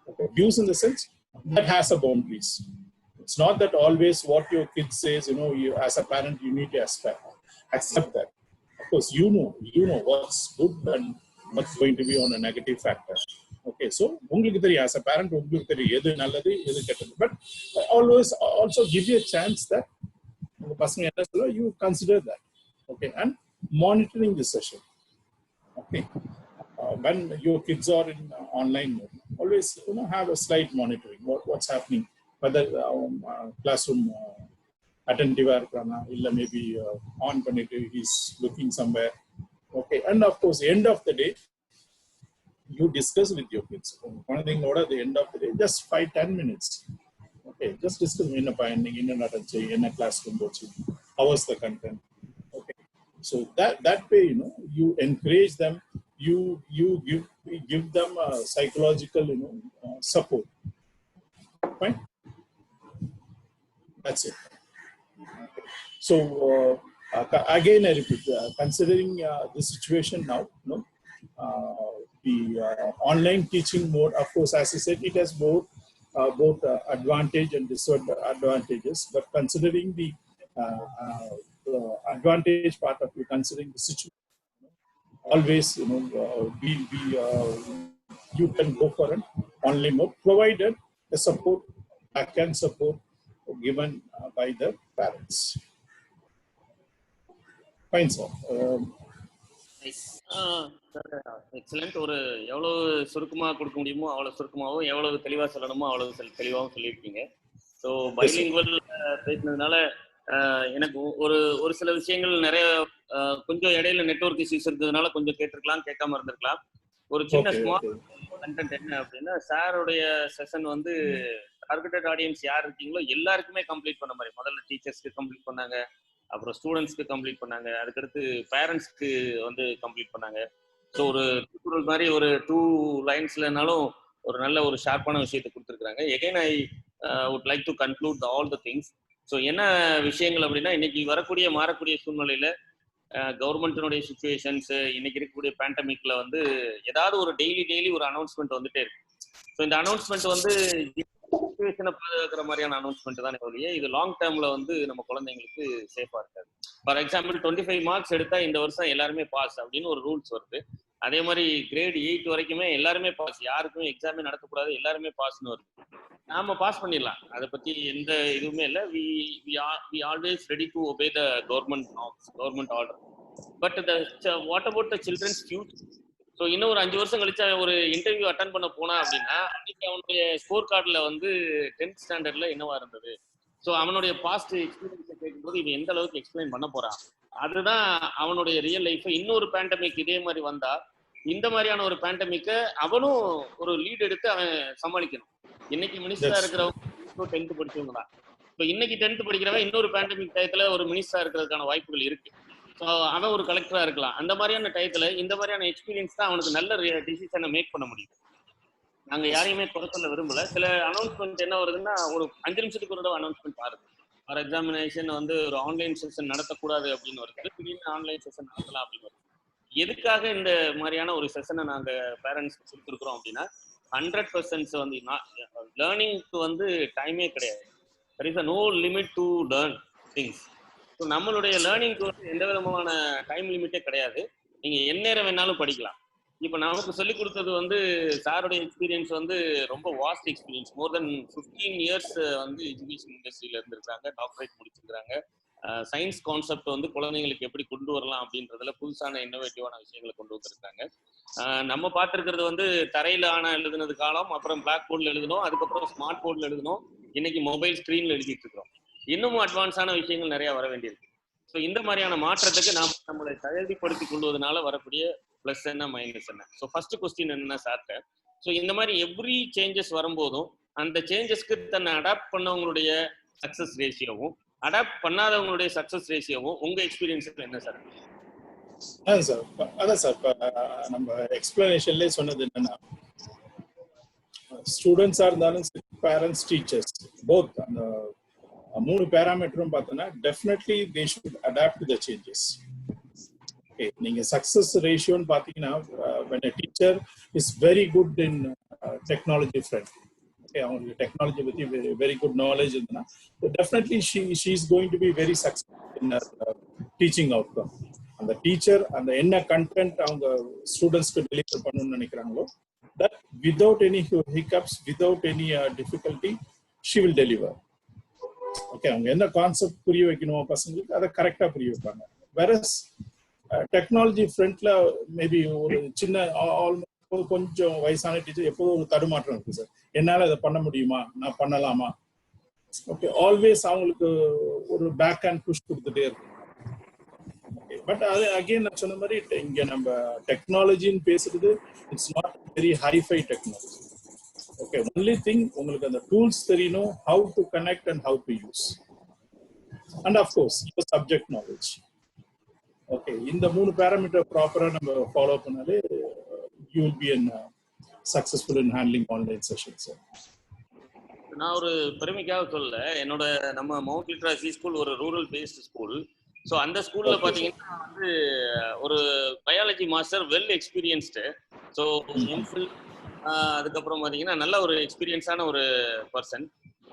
Okay. Views in the sense that has a boundaries. It's not that always what your kid says, you as a parent, you need to accept that. Of course, you know what's good and what's going to be on a negative factor. Okay, so as a parent, but always also give you a chance that you consider that. Okay, and monitoring the session. Okay, when your kids are in online mode, always have a slight monitoring what's happening, whether classroom attentive illa maybe on panittu he's looking somewhere. Okay, and of course end of the day you discuss with your kids. One thing at the end of the day, just 5-10 minutes. Okay, just discuss in a classroom, how was the content. Okay, so that way you encourage them, you give them psychological support. Fine, that's it. Okay. So again I repeat, considering the situation now, the online teaching mode, of course, as I said, it has both advantage and disadvantages. But considering the advantage part of you, considering the situation, always you can go for an online mode, provided the support, backend support given by the parents. Fine, sir. Excellent. ஒரு எவ்வளவு சுருக்கமா கொடுக்க முடியுமோ அவ்வளவு சுருக்கமாகவும், எவ்வளவு தெளிவா சொல்லணுமோ அவ்வளவு தெளிவாகவும் சொல்லியிருக்கீங்க. ஸோ பைலிங்குவல் பேசினதுனால எனக்கு ஒரு சில விஷயங்கள் நிறைய கொஞ்சம் இடையில நெட்வொர்க் இஷ்யூஸ் இருந்ததுனால கொஞ்சம் கேட்டிருக்கலாம், கேட்காம இருந்திருக்கலாம். ஒரு சின்ன ஸ்மால் கண்டென்ட் என்ன அப்படின்னா, சாருடைய செஷன் வந்து டார்கெட்டட் ஆடியன்ஸ் யார் இருக்கீங்களோ எல்லாருக்குமே கம்ப்ளீட் பண்ண மாதிரி. முதல்ல டீச்சர்ஸ்க்கு கம்ப்ளீட் பண்ணாங்க, அப்புறம் ஸ்டூடெண்ட்ஸ்க்கு கம்ப்ளீட் பண்ணாங்க, அதுக்கடுத்து பேரண்ட்ஸ்க்கு வந்து கம்ப்ளீட் பண்ணாங்க. ஸோ ஒரு டியூட்டோரியல் மாதிரி ஒரு 2 லைன்ஸ்லனாலும் ஒரு நல்ல ஒரு ஷார்ப்பான விஷயத்தை கொடுத்துருக்காங்க. Again I would like to conclude all the things. So என்ன விஷயங்கள் அப்படின்னா, இன்னைக்கு வரக்கூடிய மாறக்கூடிய சூழ்நிலையில கவர்மெண்ட்டினுடைய சுச்சுவேஷன்ஸ், இன்னைக்கு இருக்கக்கூடிய பேண்டமிக்ல வந்து ஏதாவது ஒரு டெய்லி ஒரு அனௌன்ஸ்மெண்ட் வந்துட்டே இருக்கு. ஸோ இந்த அனௌன்ஸ்மெண்ட் வந்து சுச்சுவேஷனை பாதுகாக்கிற மாதிரியான அனௌன்ஸ்மெண்ட் தான் ஒழிய இது லாங் டேர்ம்ல வந்து நம்ம குழந்தைங்களுக்கு சேஃபா இருக்காது. ஃபார் எக்ஸாம்பிள் 25 மார்க்ஸ் எடுத்தா இந்த வருஷம் எல்லாருமே பாஸ் அப்படின்னு ஒரு ரூல்ஸ் வருது. அதே மாதிரி கிரேட் 8 வரைக்குமே எல்லாருமே பாஸ், யாருக்குமே எக்ஸாமே நடத்தக்கூடாது, எல்லாருமே பாஸ்ன்னு வருது. நாம பாஸ் பண்ணிடலாம், அதை பத்தி எந்த இதுவுமே இல்லை. We always ready to obey the government norms, government order. But what about the children's future? So இன்னும் ஒரு 5 வருஷம் கழிச்சு அவன் ஒரு இன்டர்வியூ அட்டன் பண்ண போனா அப்படின்னா, அன்னைக்கு அவனுடைய ஸ்கோர் கார்டில் வந்து 10th ஸ்டாண்டர்ட்ல என்னவா இருந்தது, ஸோ அவனுடைய பாஸ்ட் எக்ஸ்பீரியன்ஸை கேட்கும்போது இவன் எந்த அளவுக்கு எக்ஸ்பிளைன் பண்ண போறான், அதுதான் அவனுடைய ரியல் லைஃப். இன்னொரு பேண்டமிக் இதே மாதிரி வந்தா, இந்த மாதிரியான ஒரு பேண்டமிக்கை அவனும் ஒரு லீட் எடுத்து அவன் சமாளிக்கணும். இன்னைக்கு மினிஸ்டரா இருக்கிறவங்க 10th படிச்சவங்க தான். இப்போ இன்னைக்கு 10th படிக்கிறவன் இன்னொரு பேண்டமிக் டயத்துல ஒரு மினிஸ்டரா இருக்கிறதுக்கான வாய்ப்புகள் இருக்கு. ஸோ அவன் ஒரு கலெக்டரா இருக்கலாம். அந்த மாதிரியான டயத்துல இந்த மாதிரியான எக்ஸ்பீரியன்ஸ் தான் அவனுக்கு நல்ல டிசிஷனை மேக் பண்ண முடியும். நாங்க யாரையுமே குறை சொல்ல விரும்பல. சில அனௌன்ஸ்மெண்ட் என்ன வருதுன்னா, ஒரு 5 நிமிஷத்துக்கு ஒரு அனௌன்ஸ்மெண்ட் ஆகுது. ஃபார் எக்ஸாமினேஷன் வந்து ஒரு ஆன்லைன் செஷன் நடத்தக்கூடாது அப்படின்னு வருது, திடீர்னு ஆன்லைன் செஷன் நடத்தலாம் அப்படின்னு வருது. எதுக்காக இந்த மாதிரியான ஒரு செஷனை நாங்க பேரண்ட்ஸ் கொடுத்துருக்குறோம் அப்படின்னா, 100% வந்து லேர்னிங்க்கு வந்து டைமே கிடையாது. there is a no limit to learn things. So நம்மளுடைய லேர்னிங்க்கு வந்து எந்த விதமான டைம் லிமிட்டே கிடையாது. நீங்க எந்நேரம் வேணாலும் படிக்கலாம். இப்போ நமக்கு சொல்லிக் கொடுத்தது வந்து சாருடைய எக்ஸ்பீரியன்ஸ் வந்து ரொம்ப வாஸ்ட் எக்ஸ்பீரியன்ஸ். மோர் தென் 15 இயர்ஸ் வந்து எஜுகேஷன் இண்டஸ்ட்ரியில இருந்திருக்காங்க, டாக்டரேட் முடிச்சிருக்காங்க. சயின்ஸ் கான்செப்ட் வந்து குழந்தைங்களுக்கு எப்படி கொண்டு வரலாம் அப்படின்றதுல புதுசான இன்னோவேட்டிவான விஷயங்களை கொண்டு வந்திருக்காங்க. நம்ம பார்த்துருக்கிறது வந்து தரையில எழுதுனது காலம், அப்புறம் பிளாக் போர்டில் எழுதணும், அதுக்கப்புறம் ஸ்மார்ட் போர்டில் எழுதணும், இன்னைக்கு மொபைல் ஸ்கிரீன்ல எழுதிட்டு இருக்கிறோம். இன்னமும் அட்வான்ஸான விஷயங்கள் நிறைய வர வேண்டியிருக்கு. ஸோ இந்த மாதிரியான மாற்றத்துக்கு நாம் நம்மளை தகுதிப்படுத்திக் கொள்வதனால வரக்கூடிய பிளஸ் என்ன மைனஸ் என்ன. ஸோ ஃபர்ஸ்ட் கொஸ்டின் என்னன்னா சார்ட்ட, ஸோ இந்த மாதிரி எவ்ரி சேஞ்சஸ் வரும்போதும் அந்த சேஞ்சஸ்க்கு தன்னை அடாப்ட் பண்ணவங்களுடைய சக்சஸ் ரேஷியோவும் அடாப்ட் பண்ணாதவங்களுடைய சக்சஸ் ரேஷியோவும் உங்க எக்ஸ்பீரியன்ஸ்ல என்ன சார்? அதான் சார், நம்ம எக்ஸ்பிளனேஷன்லேயே சொன்னது என்னன்னா, ஸ்டூடெண்ட்ஸா இருந்தாலும் பேரண்ட்ஸ், டீச்சர்ஸ் போத் அந்த 3 பேராமீட்டரும் பார்த்தோன்னா definitely they should adapt to the changes. Okay, நீங்க சக்சஸ் ரேஷியோன்னு பார்த்தீங்கன்னா, when a teacher is very good in technology front, okay, அவங்களுக்கு டெக்னாலஜி பத்தி வெரி குட் நாலேஜ் இருந்ததுன்னா definitely she is going to be very successful in her teaching outcome. அந்த teacher அந்த என்ன content அவங்க ஸ்டூடெண்ட்ஸ்க்கு டெலிவர் பண்ணணும்னு நினைக்கிறாங்களோ, that without any hiccups, without any difficulty, she will deliver. Okay, அவங்க என்ன கான்செப்ட் புரிய வைக்கணும் பசங்களுக்கு அதை கரெக்டா புரிய வைப்பாங்க. வெரஸ் டெக்னாலஜி ஃப்ரண்ட்ல மேபி ஒரு சின்ன கொஞ்சம் வயசான டீச்சர் எப்போதும் ஒரு தடுமாற்றம் இருக்கு சார், என்னால அதை பண்ண முடியுமா, நான் பண்ணலாமா, ஓகே, ஆல்வேஸ் அவங்களுக்கு ஒரு பேக் ஹேண்ட் புஷ் கொடுத்துட்டே இருக்கும். பட் அது அகெயின் நான் சொன்ன மாதிரி இங்க நம்ம டெக்னாலஜின்னு பேசுறது it's not very hi fi technology. Okay, only thing உங்களுக்கு அந்த டூல்ஸ் தெரியணும், how to connect and how to use, and of course your subject knowledge. Okay, இந்த 3 பேராமீட்டர் ப்ராப்பரா நம்ம ஃபாலோ பண்ணாலே you will be successful in handling online sessions. நான் ஒரு பெருமைக்காக சொல்ல, என்னோட நம்ம மவுண்ட் லிட்ராசி ஸ்கூல் ஒரு ரூரல் பேஸ்டு ஸ்கூல். ஸோ அந்த ஸ்கூல்ல பார்த்தீங்கன்னா வந்து ஒரு biology master well experienced. So அதுக்கப்புறம் பார்த்தீங்கன்னா நல்ல ஒரு எக்ஸ்பீரியன்ஸான ஒரு பர்சன்.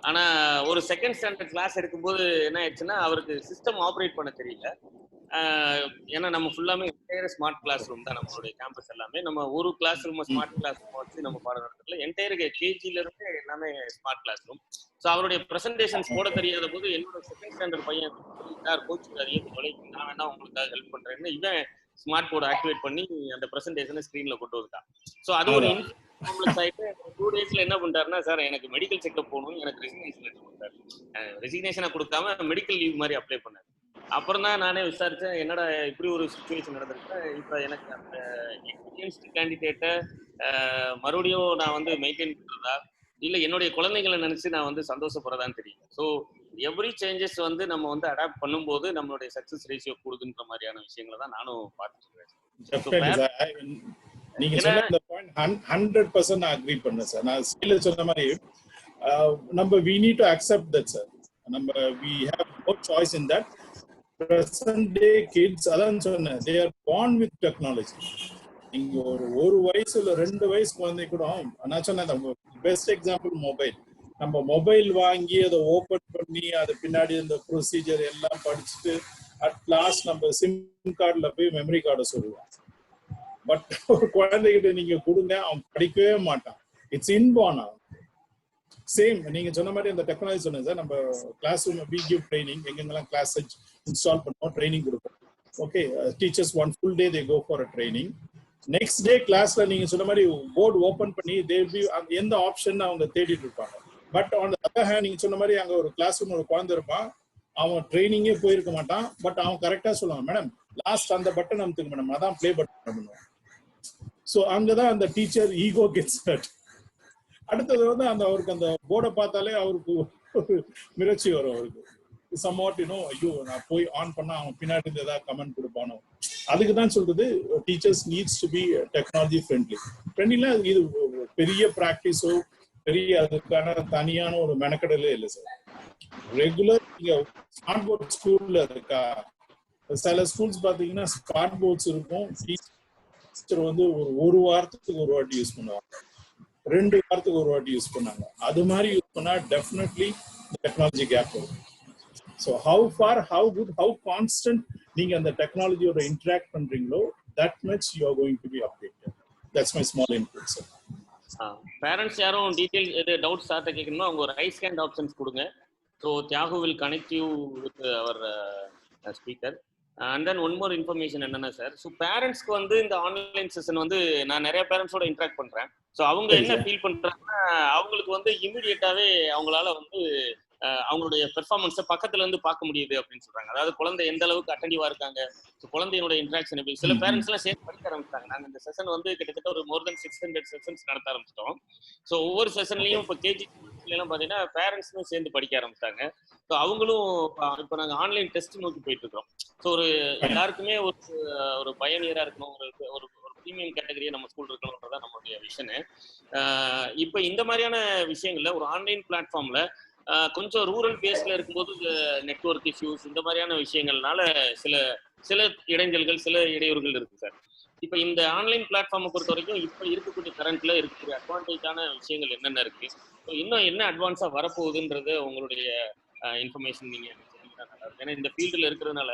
ஆனால் ஒரு செகண்ட் ஸ்டாண்டர்ட் கிளாஸ் எடுக்கும்போது என்ன ஆயிடுச்சுன்னா, அவருக்கு சிஸ்டம் ஆப்ரேட் பண்ண தெரியல. ஏன்னா நம்ம ஃபுல்லாமே என்டையர் ஸ்மார்ட் கிளாஸ் ரூம் தான், நம்மளுடைய கேம்பஸ் எல்லாமே நம்ம ஒரு classroom smart classroom வச்சு நம்ம பாடம் நடத்தல. என்டையர் கேஜில இருந்து எல்லாமே ஸ்மார்ட் கிளாஸ் ரூம். ஸோ அவருடைய ப்ரெசன்டேஷன்ஸ் போட தெரியாத போது என்னோட செகண்ட் ஸ்டாண்டர்ட் பையன் சார் கோச் நான் வேணா உங்களுக்காக ஹெல்ப் பண்றேன்னு இவன் ஸ்மார்ட் போர்டு ஆக்டிவேட் பண்ணி அந்த ப்ரெசன்டேஷனை ஸ்க்ரீன்ல கொண்டு வந்துட்டான். ஸோ அது ஒரு ஆயிட்டு 2 டேஸ்ல என்ன பண்ணிட்டாருன்னா, சார் எனக்கு மெடிக்கல் செக்அப் போகணும், எனக்கு ரெசிக்னேஷன் லெட்டர் கொடுத்தாரு. ரெசிக்னேஷனை கொடுக்காம மெடிக்கல் லீவ் மாதிரி அப்ளை பண்ணாரு. அப்புறம் தான் நானே விசாரிச்சேன், என்னடா இப்படி ஒரு சுச்சுவேஷன் நடந்திருக்கு. இப்போ எனக்கு அந்த எக்ஸ்பீரியன்ஸ்டு கேண்டிடேட்டை மறுபடியும் நான் வந்து மெயின்டைன் பண்றதா, இல்லை என்னுடைய குழந்தைங்களை நினைச்சு நான் வந்து சந்தோஷப்படுறதான்னு தெரியல. ஸோ எவ்ரி சேஞ்சஸ் வந்து நம்ம வந்து அடாப்ட் பண்ணும்போது நம்மளுடைய சக்சஸ் ரேஷியோ கூடுதுன்ற மாதிரியான விஷயங்களை தான் நானும் பார்த்துருக்கேன். நீங்க சொன்ன அந்த பாயிண்ட் 100% நான் அக்ரி பண்ணேன் சார். நான் ஸ்கீல சொன்ன மாதிரி நம்ம we need to accept that sir. நம்ம we have no choice in that. Present day kids அதான் சொன்னேன், they are born with technology. நீங்க ஒரு வயசு இல்ல 2 வயசு குழந்தை கூட, நான் சொன்னேன் பெஸ்ட் எக்ஸாம்பிள் மொபைல். நம்ம மொபைல் வாங்கி அதை ஓபன் பண்ணி அது பின்னாடி இந்த ப்ரொசீஜர் எல்லாம் படிச்சுட்டு அட் லாஸ்ட் நம்ம சிம் கார்டுல போய் மெமரி கார்டை சொல்லுவோம். பட் ஒரு குழந்தைகிட்ட நீங்க கொடுங்க, அவன் படிக்கவே மாட்டான். It's inborn. சேம் நீங்க சொன்ன மாதிரி அந்த டெக்னாலஜி சொன்னேன் சார். நம்ம classroom we give training, எங்கெங்கெல்லாம் கிளாஸ் இன்ஸ்டால் பண்ணுவோம், ட்ரைனிங் கொடுப்போம். Okay, teachers 1 full day they go for a training. Next day கிளாஸ்ல நீங்க சொன்ன மாதிரி போர்டு ஓபன் பண்ணி எந்த ஆப்ஷன் அவங்க தேடிட்டு இருப்பாங்க. But on the other hand நீங்க சொன்ன மாதிரி அங்க ஒரு கிளாஸ் ரூம் ஒரு குழந்தை இருப்பான், அவன் ட்ரைனிங்கே போயிருக்க மாட்டான். பட் அவன் கரெக்டா சொல்லுவான், மேடம் லாஸ்ட் அந்த பட்டன் அமுத்துங்க மேடம், அதான் பிளே பட்டன் பண்ணுவான். ஸோ அங்கதான் அந்த டீச்சர் ஈகோ கெட்ஸ் ஹர்ட். அடுத்தது வந்து அவருக்கு அந்த போர்டை பார்த்தாலே அவருக்கு ஒரு மிரட்சி வரும். அவருக்கு சம்வாட் ஐயோ நான் போய் ஆன் பண்ணா அவன் பின்னாடி இருந்து ஏதாவது கமெண்ட் கொடுப்பானோ. அதுக்கு தான் சொல்றது teachers needs to be technology ஃப்ரெண்ட்லினா இது பெரிய ப்ராக்டிஸோ பெரிய அதுக்கான தனியான ஒரு மெனக்கடலே இல்லை சார். ரெகுலர் நீங்க ஸ்மார்ட் போர்ட் ஸ்கூல்ல இருக்கா, சில ஸ்கூல்ஸ் பாத்தீங்கன்னா ஸ்மார்ட் போர்ட்ஸ் இருக்கும், டீச்சர் வந்து ஒரு வாரத்துக்கு ஒரு வாட்டி யூஸ் பண்ணுவாங்க, 2 வாரத்துக்கு ஒரு வாட்டி யூஸ் பண்ணாங்க. அது மாதிரி யூஸ் பண்ணா டெஃபினெட்லி டெக்னாலஜி கேப் வரும். So how far how good how constant நீங்க அந்த டெக்னாலஜியோட இன்டராக்ட் பண்றீங்களோ that much you are going to be updated. That's my small input sir. Parents யாரும் டீடைல் எது டவுட்ஸ் ஸ்டார்ட் கேட்கணுமோ அவங்க ஒரு ரைஸ் ஹேண்ட் ஆப்ஷன்ஸ் கொடுங்க. So Thiyagu will connect you with our speaker. And then one more information என்னன்னா sir, so பேரண்ட்ஸ்க்கு வந்து இந்த ஆன்லைன் செஷன் வந்து நான் நிறைய பேரண்ட்ஸோட இன்ட்ராக்ட் பண்றேன். ஸோ அவங்க என்ன ஃபீல் பண்றாங்கன்னா, அவங்களுக்கு வந்து இமிடியேட்டாவே அவங்களால வந்து அவங்களுடைய பெர்ஃபார்மன்ஸை பக்கத்துல இருந்து பார்க்க முடியுது அப்படின்னு சொல்றாங்க. அதாவது குழந்தை எந்த அளவுக்கு அட்டென்டிவா இருக்காங்க, குழந்தையோட இன்ட்ராக்ஷன் எப்படி. சில பேரண்ட்ஸ் எல்லாம் சேர்ந்து படிக்க ஆரம்பிச்சாங்க. நாங்க இந்த செஷன் வந்து கிட்டத்தட்ட ஒரு மோர் தென் 600 செஷன்ஸ் நடத்த ஆரம்பிச்சிட்டோம். ஸோ ஒவ்வொரு செஷன்லயும் இப்போ கேஜி எல்லாம் பாத்தீங்கன்னா பேரண்ட்ஸும் சேர்ந்து படிக்க ஆரம்பிச்சாங்க. ஸோ அவங்களும் இப்போ நாங்க ஆன்லைன் டெஸ்ட் நோக்கி போயிட்டு இருக்கோம். ஸோ ஒரு எல்லாருக்குமே ஒரு பயனியரா இருக்கணும், ஒரு ப்ரீமியம் கேட்டகரியை நம்ம ஸ்கூல் இருக்கணும்ன்றதான் நம்மளுடைய விஷனு. இப்போ இந்த மாதிரியான விஷயங்கள்ல ஒரு ஆன்லைன் பிளாட்ஃபார்ம்ல கொஞ்சம் ரூரல் பேஸ்ல இருக்கும்போது நெட்வொர்க் இஷ்யூஸ் இந்த மாதிரியான விஷயங்கள்னால சில இடைஞ்சல்கள், சில இடையூறுகள் இருக்கு சார். இப்போ இந்த ஆன்லைன் பிளாட்ஃபார்மை பொறுத்த வரைக்கும் இப்போ இருக்கக்கூடிய கரண்ட்ல இருக்கக்கூடிய அட்வான்டேஜான விஷயங்கள் என்னென்ன இருக்கு, இன்னும் என்ன அட்வான்ஸா வரப்போகுதுன்றது உங்களுடைய இன்ஃபர்மேஷன் நீங்க சொன்னீங்கன்னா நல்லா இருக்கும். ஏன்னா இந்த ஃபீல்டுல இருக்கிறதுனால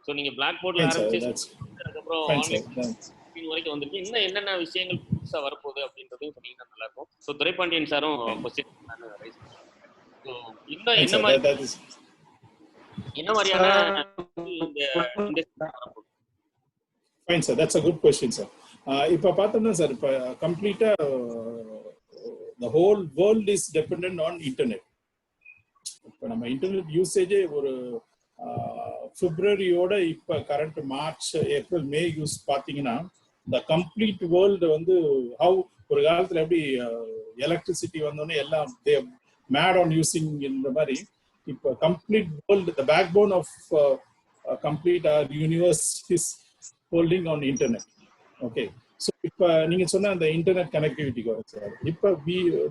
ஸோ நீங்க பிளாக் போர்ட்ல ஆரம்பிச்சு அதுக்கப்புறம் ஆன்லைன் வரைக்கும் வந்துருக்கு, இன்னும் என்னென்ன விஷயங்கள் புதுசா வரப்போகுது அப்படின்றதையும் சொன்னீங்கன்னா நல்லா இருக்கும். ஸோ துரைபாண்டியன் சாரும் கொஸ்டின் ரைஸ் பண்ணுவாங்க. என்ன மாதிரியான fine sir, that's a good question sir. இப்ப பார்த்தோம்னா சார், இப்ப கம்ப்ளீட்டா the whole world is dependent on internet. இப்ப நம்ம இன்டர்நெட் யூசேஜே ஒரு பிப்ரவரியோட இப்ப current March April May use பாத்தீங்கன்னா the complete world வந்து how ஒரு காலத்துல எப்படி எலக்ட்ரிசிட்டி வந்தோடனே எல்லாம் mad on using in the மாதிரி இப்போ complete world, the backbone of complete our universe is holding on internet. Okay, so இப்போ நீங்க சொன்ன அந்த இன்டர்நெட் கனெக்டிவிட்டி சார், இப்போ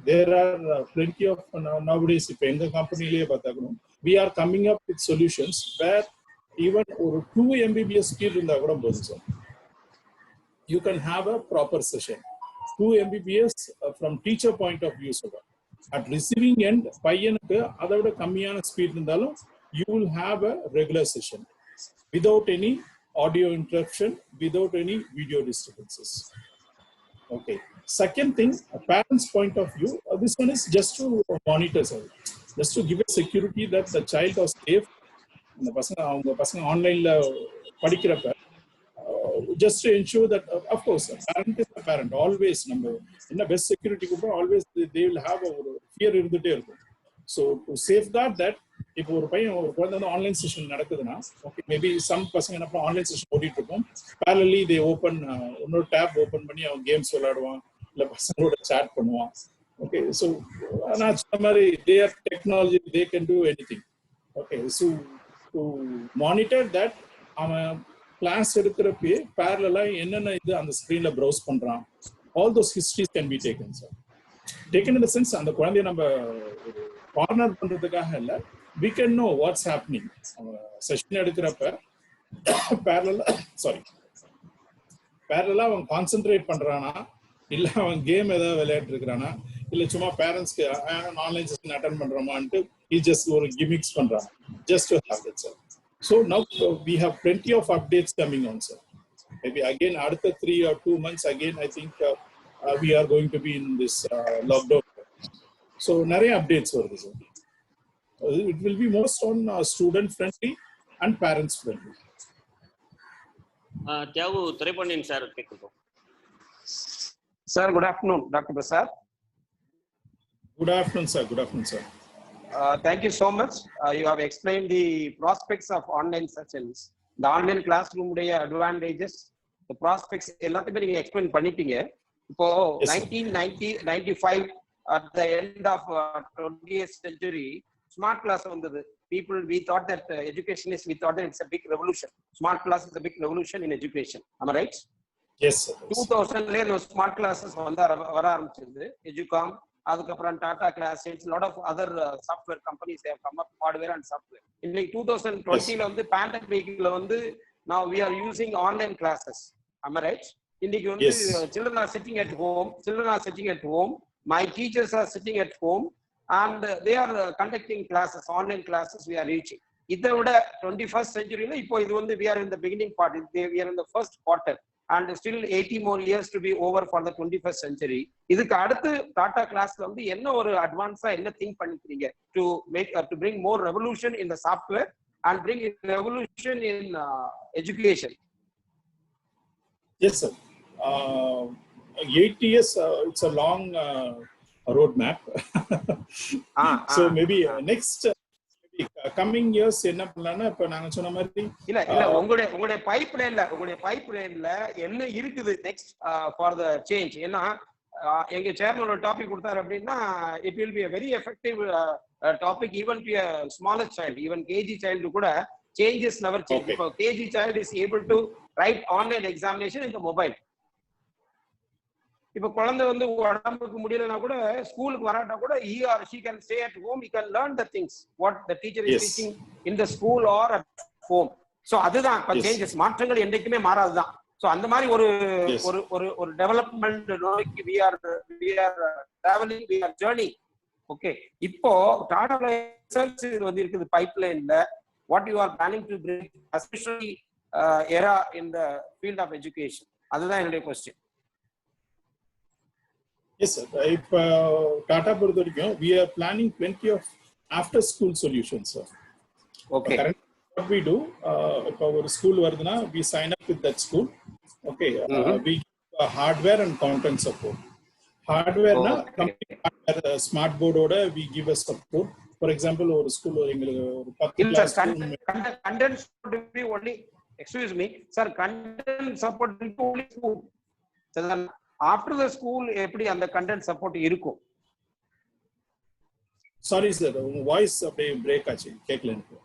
there are plenty of nowadays இப்போ எங்க கம்பெனிலேயே பார்த்தாக்கணும் we are coming up with solutions where even ஒரு 2 Mbps speed இருந்தா கூட போதும் sir, you can have a proper session 2 Mbps from teacher point of view. So at receiving end பையனுக்கு அதை விட கம்மியான ஸ்பீட் இருந்தாலும் you will have a regular session without any audio interruption, without any video disturbances. Okay, second thing, a parent's point of view, this one is just to monitor, just to give a security that the child is safe. அந்த பசங்க அவங்க பசங்க ஆன்லைன்ல படிக்கிறப்ப just to ensure that of course parent is a parent always நம்ம என்ன best security கொடுப்போம் always they will have a fear இருந்துட்டே இருக்கும். So to safeguard that இப்போ ஒரு பையன் ஒரு குழந்தை வந்து ஆன்லைன் செஷன் நடக்குதுன்னா ஓகே மேபி சம் பசங்க என்ன ஆன்லைன் செஷன் ஓடிட்டு இருக்கும், பேரலி தே ஓப்பன் இன்னொரு டேப் ஓப்பன் பண்ணி அவன் கேம்ஸ் விளையாடுவான், இல்லை பசங்களோட சேட் பண்ணுவான். ஓகே ஸோ நான் சொன்ன மாதிரி they are technology, they can do anything. Okay so to monitor that அவன் கிளாஸ் எடுக்கிறப்பே பேரலா என்னென்ன இது அந்த ஸ்க்ரீன்ல ப்ரௌஸ் பண்றான், all those histories can be taken sir. Taken in the sense அந்த குழந்தைய நம்ம கார்னர் பண்றதுக்காக இல்லை, we can know what's happening. Session எடுக்கிறப்ப பேரலா அவன் கான்சென்ட்ரேட் பண்றானா, இல்ல அவன் கேம் ஏதாவது விளையாட்டு இருக்கிறானா, இல்ல சும்மா பேரண்ட்ஸ்க்கு ஆன்லைன் செஷன் அட்டென்ட் பண்றோமான்ட்டு ஜஸ்ட் ஒரு கிமிக்ஸ் பண்றான், just to have it sir. So now we have plenty of updates coming on sir. Maybe again after 3 or 2 months again I think we are going to be in this lockdown. So nare updates for this. It will be most on student friendly and parents friendly. Thiyagu திரைப்பண்ணின் sir கேட்கிறோம். Sir, good afternoon, Dr. Prasad. Good afternoon, sir. Good afternoon, sir. Thank you so much. You have explained the prospects of online sessions, the online classroom advantages, the prospects. எல்லாத்தையுமே நீங்க explain பண்ணிட்டீங்க. இப்போ 1995 at the end of 20th century, smart class வந்தது. We thought that education we thought that it's a big revolution. Smart class is a big revolution in education. Am I right? Yes, sir. 2000 smart classes வர ஆரம்பிச்சது. Educom, அதுக்கப்புறம் Tata class, lot of other software companies they have come up, hardware and software. இன்னைக்கு 2020ல வந்து pandemicல வந்து now we are using online classes. Am I right? இன்னைக்கு வந்து children are sitting at home, my teachers are sitting at home and they are conducting classes, online classes we are reaching. இதை விட 21st centuryல இப்போ இது வந்து we are in the beginning part, we are in the first quarter and still 80 more years to be over for the 21st century. இதுக்கு அடுத்து டாடா கிளாஸ்ல வந்து என்ன ஒரு அட்வான்ஸா என்ன திங்க் பண்ணிக்கிறீங்க to bring more revolution in the software and bring revolution in education? Yes sir. 8 years it's a long roadmap. So maybe next coming years என்ன பண்ணலாம்னா இப்ப நாங்க சொன்ன மாதிரி இல்ல உங்களுடைய பைப்லைன்ல என்ன இருக்குது நெக்ஸ்ட் ஃபார் த சேஞ்ச்? ஏன்னா எங்க சேர்மன் ஒரு டாபிக் கொடுத்தாரு அப்படின்னா it will be a very effective topic even to a smaller child, even KG child கூட changes never change. இப்போ KG child is able to write online examination in the mobile. இப்ப குழந்தை வந்து உடம்புக்கு முடியலன்னா கூட ஸ்கூலுக்கு வராட்டா கூட he or she can stay at home, he can learn the things what the teacher is teaching in the school or at home. So அதுதான் changes, மாற்றங்கள் என்றைக்குமே மாறாதுதான். So அந்த மாதிரி ஒரு டெவலப்மெண்ட் நோக்கி we are traveling, we are journey. Okay, இப்போ Tata research வந்து இருக்குது பைப்லைன்ல, what you are planning to bring especially era in the field of education? அதுதான் என்னுடைய question. Yes sir. If Tata பொறுத்த வரைக்கும் we are planning plenty of after school solutions sir. Okay. What we do, if our school வருதுன்னா we sign up with that school. Okay. We give hardware and content support. Hardware na complete hardware, smart board oda we give a support. For example ஒரு school எங்களுக்கு ஒரு 10 class content support will be only, excuse me sir, content support will be only school. After the school எப்படி அந்த content support இருக்கும்? Sorry sir, voice அப்படியே break ஆச்சு, கேட்கல எனக்கு.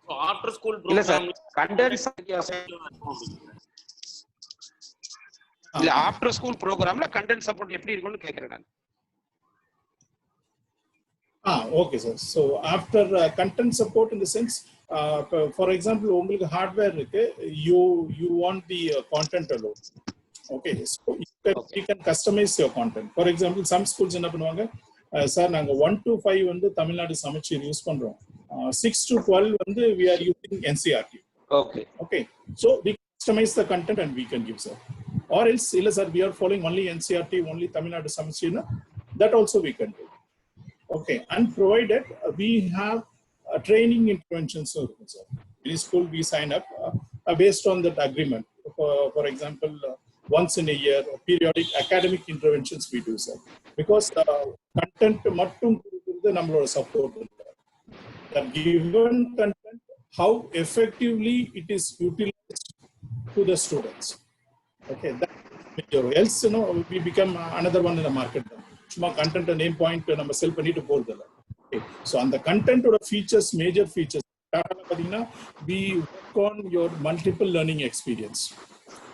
So after school program இல்ல சார், content இல்ல after school programல content support எப்படி இருக்கும்னு கேக்குறேன் நான். Okay sir. So after content support in the sense for example உங்களுக்கு hardware இருக்கு, you want the content alone. Okay, so you can customize your content. For example, some schools என்ன பண்ணுவாங்க, sir நாங்க 1 to 5 வந்து தமிழ்நாடு சமச்சீர் யூஸ் பண்றோம், 6 to 12 வந்து we are using NCERT. Okay, so we customize the content and we can give sir. Or else இல்ல sir, we are following only NCERT, only Tamil Nadu சமச்சீர்னா that also we can do. Okay, and provided we have training interventions இருக்கும் sir. In school we sign up based on that agreement. For example, once in a year, periodic academic interventions we do sir, because content மட்டும் கொடுக்கிறது நம்மளோட support. the given content, how effectively it is utilized to the students. Okay, that else we become another one in the market. Chuma content and name point நம்ம செல் பண்ணிட்டு போறதில்ல. Okay, so on the content or features, major features, we work on your multiple learning experience.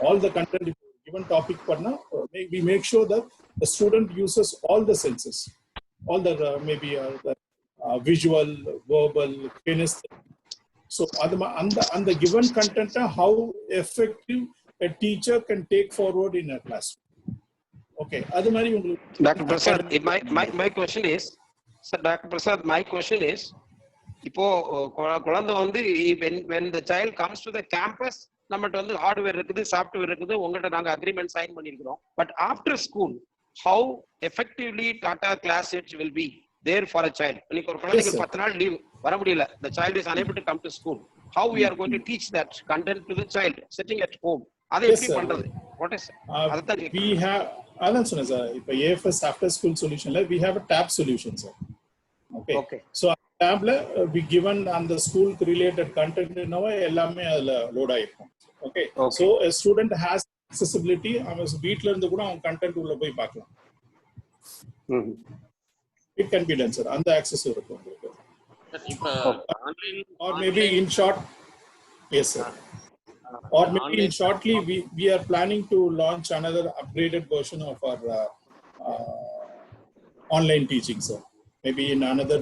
All the content given topic parna, we make sure that the student uses all the senses, all the maybe the visual, verbal, kinesthetic. So on the given content, how effective a teacher can take forward in a classroom. Okay, Dr. Prasad, my question is, sir, Dr. Prasad, my question is, இப்போ குழந்தை வந்து when the child comes to the campus, நம்மகிட்ட வந்து hardware இருக்குது, software இருக்குது, உங்கள்கிட்ட நாங்கள் agreement sign பண்ணியிருக்கிறோம். But after school, how effectively Tata Classics will be there for a child? இன்னைக்கு ஒரு குழந்தைக்கு 10 நாள் லீவ் வர முடியல, the child is unable to come to school. How we are going to teach that content to the child sitting at home? அதை எப்படி பண்றது? What is we have, அதான் சொன்னேன் சார், இப்போ AFS after school solutionல we have a tab solution, sir. Okay. So tabல we given on the school related content எல்லாமே அதுல load ஆயிருக்கும். Okay. So a student has accessibility, அவன் வீட்ல இருந்து கூட அவன் கண்டென்ட் உள்ள போய் பார்க்கலாம். It can be done, sir. அந்த access இருக்கும் உங்களுக்கு. இப்போ online or maybe in short, yes sir, or maybe in shortly we are planning to launch another upgraded version of our online teaching, sir. Maybe in another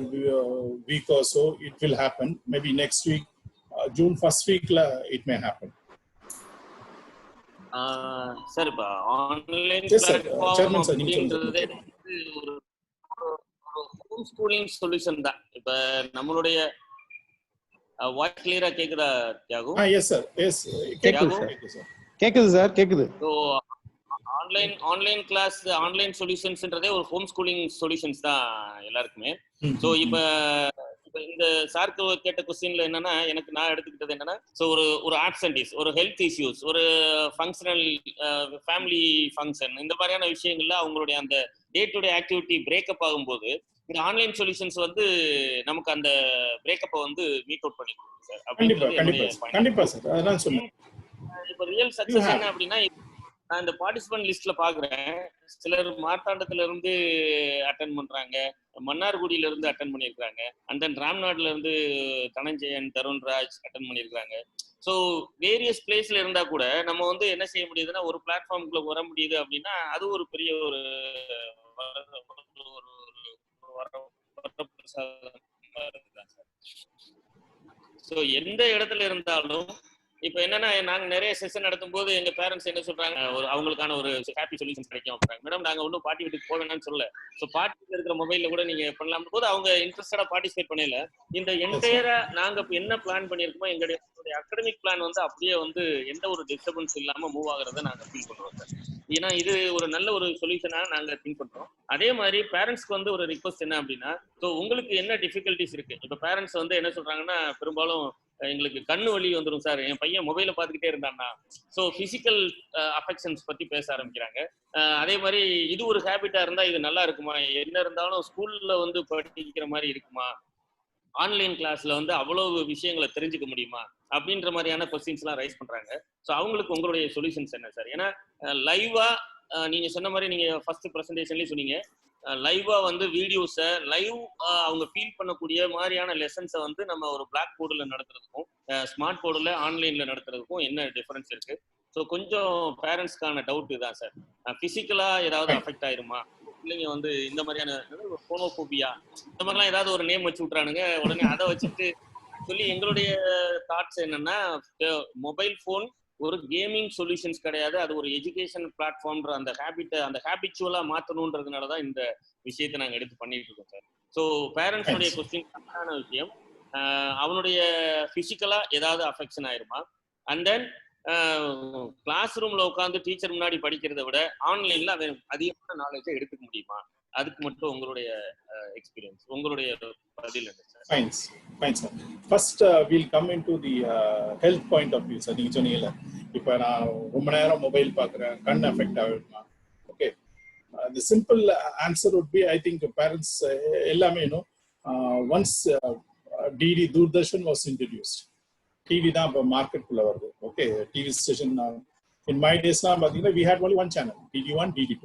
week or so it will happen. Maybe next week, June first week it may happen. Sir, இப்போ online platform ஒரு home schooling solution தான். இப்போ நம்மளுடைய voice கிளியரா கேக்குதா Thiyagu? Yes sir, S கேக்குது sir, கேக்குது. So online class, online சொல்யூஷன்ஸ்ன்றதே ஒரு ஹோம் ஸ்கூலிங் சொல்யூஷன்ஸ் தான் எல்லாருக்குமே. ஸோ இப்போ இந்த சார்க்கு கேட்ட கொஸ்டின்ல என்னன்னா, நான் எடுத்துக்கிட்டது என்னன்னா, ஸோ ஒரு ஆப்சன்டிஸ், ஒரு ஹெல்த் இஷ்யூஸ், ஒரு ஃபங்க்ஷனல் ஃபேமிலி ஃபங்க்ஷன், இந்த மாதிரியான விஷயங்கள்ல அவங்களுடைய அந்த day to day activity breakup ஆகும்போது இந்த ஆன்லைன் சொல்யூஷன்ஸ் வந்து நமக்கு அந்த பிரேக்கப்பை வந்து மீட் அவுட் பண்ணி கொடுக்கும் சார். கண்டிப்பா சார், அதான் சொல்லுங்க. இப்போ ரியல் சக்சஸ் என்ன அப்படின்னா, நான் இந்த பார்ட்டிசிபென்ட் லிஸ்ட்ல பாக்குறேன், சிலர் மார்த்தாண்டத்துல இருந்து அட்டன் பண்றாங்க, மன்னார்குடியில இருந்து அட்டன் பண்ணியிருக்காங்க, அண்ட் தென் ராம்நாட்ல இருந்து தனஞ்சயன், தருண்ராஜ் அட்டன் பண்ணியிருக்காங்க. ஸோ வேரியஸ் பிளேஸ்ல இருந்தா கூட நம்ம வந்து என்ன செய்ய முடியுதுன்னா, ஒரு பிளாட்ஃபார்முக்குள்ள வர முடியுது அப்படின்னா அது ஒரு பெரிய ஒரு ஸோ எந்த இடத்துல இருந்தாலும் இப்போ என்னன்னா, நாங்க நிறைய செஷன் நடத்தும் போது எங்க பேரண்ட்ஸ் என்ன சொல்றாங்க, அவங்களுக்கான ஒரு ஹாப்பி சொல்யூஷன் கிடைக்கும் அப்படிங்க. மேடம், நாங்க ஒன்றும் பாட்டி வீட்டுக்கு போக வேணாம்னு சொல்லல, ஸோ பாட்டில இருக்கிற மொபைல்ல கூட நீங்க பண்ணலாம் போது அவங்க இன்ட்ரெஸ்டடா பார்ட்டிசிபேட் பண்ணல. இந்த என்டையரா நாங்க என்ன பிளான் பண்ணியிருக்கோமோ, எங்களுடைய அகாடமிக் பிளான் வந்து அப்படியே வந்து எந்த ஒரு டிஸ்டர்பன்ஸ் இல்லாம மூவ் ஆகுறத நாங்க ஃபீல் பண்றோம் சார். ஏன்னா இது ஒரு நல்ல ஒரு சொல்யூஷனா நாங்க திங்க் பண்றோம். அதே மாதிரி பேரண்ட்ஸ்க்கு வந்து ஒரு ரிக்வஸ்ட் என்ன அப்படின்னா, ஸோ உங்களுக்கு என்ன டிஃபிகல்ட்டிஸ் இருக்கு? இப்போ பேரண்ட்ஸ் வந்து என்ன சொல்றாங்கன்னா, பெரும்பாலும் எங்களுக்கு கண்ணு வலி வந்துடும் சார், என் பையன் மொபைலை பார்த்துக்கிட்டே இருந்தான்னா. ஸோ பிசிக்கல் அஃபெக்ஷன்ஸ் பத்தி பேச ஆரம்பிக்கிறாங்க. அதே மாதிரி இது ஒரு ஹேபிட்டா இருந்தா இது நல்லா இருக்குமா, என்ன இருந்தாலும் ஸ்கூல்ல வந்து படிக்கிற மாதிரி இருக்குமா, ஆன்லைன் கிளாஸ்ல வந்து அவ்வளவு விஷயங்களை தெரிஞ்சுக்க முடியுமா அப்படின்ற மாதிரியான கொஸ்டின்ஸ் எல்லாம் ரைஸ் பண்றாங்க. ஸோ அவங்களுக்கு உங்களுடைய சொல்யூஷன்ஸ் என்ன சார்? ஏன்னா லைவா நீங்க சொன்ன மாதிரி நீங்க ஃபர்ஸ்ட் ப்ரெசன்டேஷன்லயே சொன்னீங்க, லைவா வந்து வீடியோஸை லைவ் அவங்க ஃபீல் பண்ணக்கூடிய மாதிரியான லெசன்ஸை வந்து நம்ம ஒரு பிளாக் போர்டுல நடத்துறதுக்கும் ஸ்மார்ட் போர்டுல ஆன்லைன்ல நடத்துறதுக்கும் என்ன டிஃபரன்ஸ் இருக்கு? ஸோ கொஞ்சம் பேரண்ட்ஸ்க்கான டவுட் தான் சார். பிசிக்கலா ஏதாவது அஃபெக்ட் ஆயிருமா, பிள்ளைங்க வந்து இந்த மாதிரியான ஹோமோபோபியா இந்த மாதிரிலாம் ஏதாவது ஒரு நேம் வச்சு விட்றானுங்க, உடனே அதை வச்சுட்டு சொல்லி. எங்களுடைய தாட்ஸ் என்னன்னா, மொபைல் ஃபோன் ஒரு கேமிங் சொல்யூஷன்ஸ் கிடையாது, அது ஒரு எஜுகேஷன் பிளாட்ஃபார்ம்ன்ற அந்த ஹேபிச்சுவலா மாற்றணுன்றதுனாலதான் இந்த விஷயத்தை நாங்கள் எடுத்து பண்ணிட்டு இருக்கோம் சார். ஸோ பேரண்ட்ஸுடைய கொஸ்டின் கரெக்டான விஷயம். அவனுடைய பிசிக்கலா ஏதாவது அஃபெக்ஷன் ஆயிருமா, அண்ட் தென் கிளாஸ் ரூம்ல உட்காந்து டீச்சர் முன்னாடி படிக்கிறத விட ஆன்லைன்ல அவன் அதிகமான நாலேஜை எடுத்துக்க முடியுமா? அதுக்கு மட்டும் உங்களுடைய எக்ஸ்பீரியன்ஸ், உங்களுடைய பதில் என்ன sir? Fine sir. First we'll come into the health point of view sir. நீங்க சொன்னீங்கல, இப்போ நான் ரொம்ப நேரம் மொபைல் பார்க்குறேன், கண் அஃபெக்ட் ஆகுமா? Okay, the simple answer would be, I think parents எல்லாமே once DD Doordarshan was introduced. TV தான் இப்போ மார்க்கெட்டுக்குள்ள வருது. Okay, TV station in my days we had only one channel, DD1, DD2.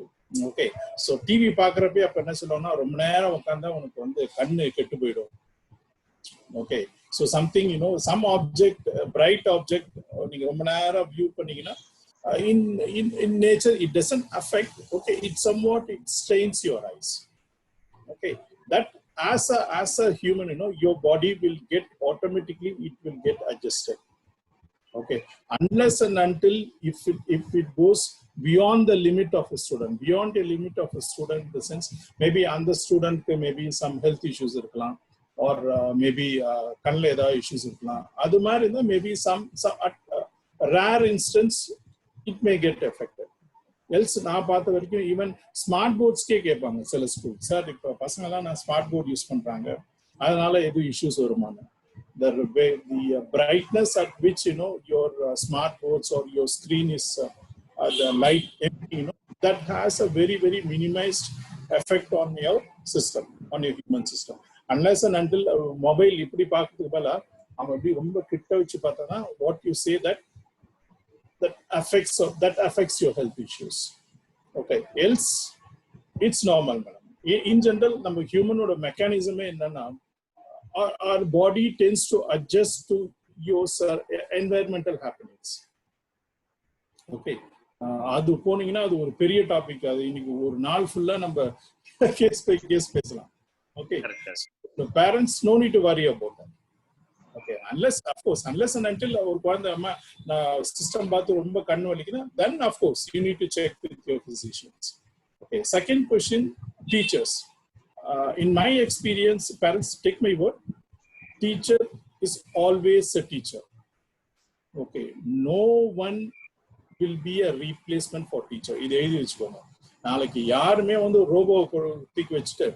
Okay, so TV பார்க்குறப்ப அப்போ என்ன சொல்லுவோம்னா ரொம்ப நேரம் உட்காந்தா உனக்கு வந்து கண்ணு கெட்டு போயிடும். Okay, so something some object, bright object நீங்கள் ரொம்ப நேரம் வியூ பண்ணீங்கன்னா in nature it doesn't affect, okay, it somewhat it strains your eyes. Okay, that as a human, your body will get automatically, it will get adjusted. Okay, unless and until if it goes beyond the limit of a student, beyond the limit of a student in the sense maybe on the student maybe some health issues irkalam, or maybe kannla edha issues irkalam, adu mari indha maybe some rare instance it may get affected. Else நான் பார்த்த வரைக்கும் even smart போர்ட்ஸ்க்கே கேட்பாங்க சில school, sir இப்போ பசங்கெல்லாம் நான் smart board use பண்ணுறாங்க அதனால எதுவும் இஷ்யூஸ் வருமானு. The brightness at which your smart boards or your screen is the light, that has a very very minimized effect on your system, on your human system, unless and until mobile இப்படி பார்க்கறதுக்கு பதிலா அவன் எப்படி ரொம்ப கிட்ட வச்சு பார்த்தானா what you say that affects your health issues. Okay, else it's normal, madam. In general நம்ம ஹியூமனோட மெக்கானிசமே என்னன்னா our body tends to adjust to your environmental happenings. Okay, அது போனீங்கன்னா அது ஒரு பெரிய டாபிக், அது இன்னைக்கு ஒரு நாள் ஃபுல்லா நம்ம கேஸ் பை கேஸ் பேசலாம். Okay, the parents no need to worry about that. Okay, unless and until ஒரு குழந்தை அம்மா நான் சிஸ்டம் பார்த்து ரொம்ப கண் வலிக்குன்னா then of course you need to check with your physicians. Okay, second question, teachers. In my experience, parents, take my word, teacher is always a teacher. Okay, no one will be a replacement for teacher. இது எழுதி வச்சுக்கோங்க. நாளைக்கு யாருமே வந்து robot தூக்கி வச்சுட்டு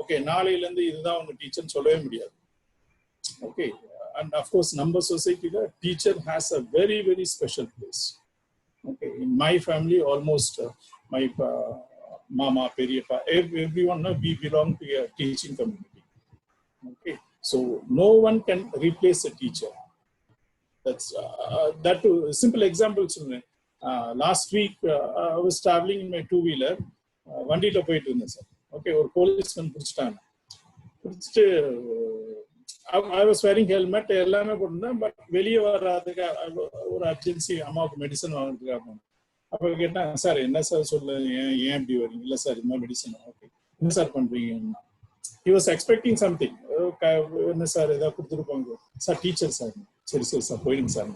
okay நாளையில இருந்து இதுதான் உங்க டீச்சர்னு சொல்லவே முடியாது. Okay, and of course number society, the teacher has a very very special place. Okay, in my family almost my mama, periyappa, everyone we belong to a teaching community. Okay, so no one can replace a teacher. That's that too, simple example. Last week I was traveling in my two-wheeler, vandila poitu irundha sir. Okay, or policeman pudichitaanga, pudichittu I was wearing helmet எல்லாமே போட்டிருந்தேன், but வெளியே வர்றதுக்கு ஒரு urgency அம்மாவுக்கு medicine வாங்குறதுக்காக போனேன். அப்போ கேட்டேன், சார் என்ன சார் சொல்ல, ஏன் இப்படி வரீங்க? இல்லை சார் இது மாதிரி மெடிசன். ஓகே, என்ன சார் பண்ணுறீங்கன்னா he was expecting something. என்ன சார் ஏதாவது கொடுத்துருப்பாங்க. Sir teacher sir. சரி சரி சார் போயிடுங்க sir.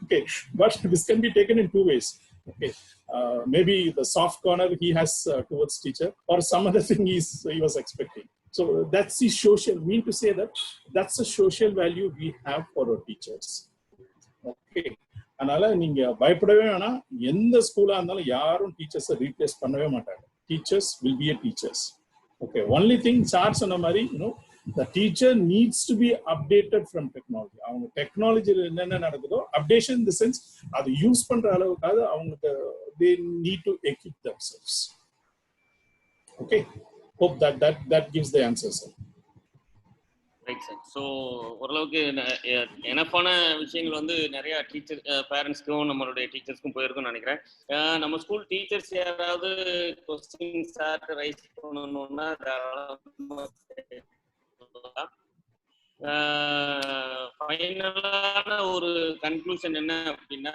Okay, but this can be taken in two ways. Okay, maybe the soft corner he has towards teacher, or some other thing he was expecting. So that's the social, mean to say that that's the social value we have for our teachers. Okay, அதனால நீங்க பயப்படவே வேணாம். எந்த ஸ்கூலா இருந்தாலும் யாரும் டீச்சர்ஸை replace பண்ணவே மாட்டாங்க. Teachers will be a teachers. Okay, only thing sir சொன்ன மாதிரி the teacher needs to be updated from technology. அவங்க டெக்னாலஜில என்னென்ன நடக்குதோ updation in the sense அது யூஸ் பண்ற அளவுக்காக அவங்களுக்கு they need to equip themselves. Okay, hope that gives the answer, sir. Right, sir. So ஓரளவுக்கு எனப்பான விஷயங்கள் வந்து நிறைய டீச்சர் பேரண்ட்ஸ்க்கும் நம்மளுடைய டீச்சர்ஸ்க்கும் போயிருக்கும்னு நினைக்கிறேன். நம்ம ஸ்கூல் டீச்சர்ஸ் யாராவது கொஸ்டின் சார் ரைஸ் பண்ணணும்னா ஃபைனலான ஒரு கன்க்ளூஷன் என்ன அப்படின்னா,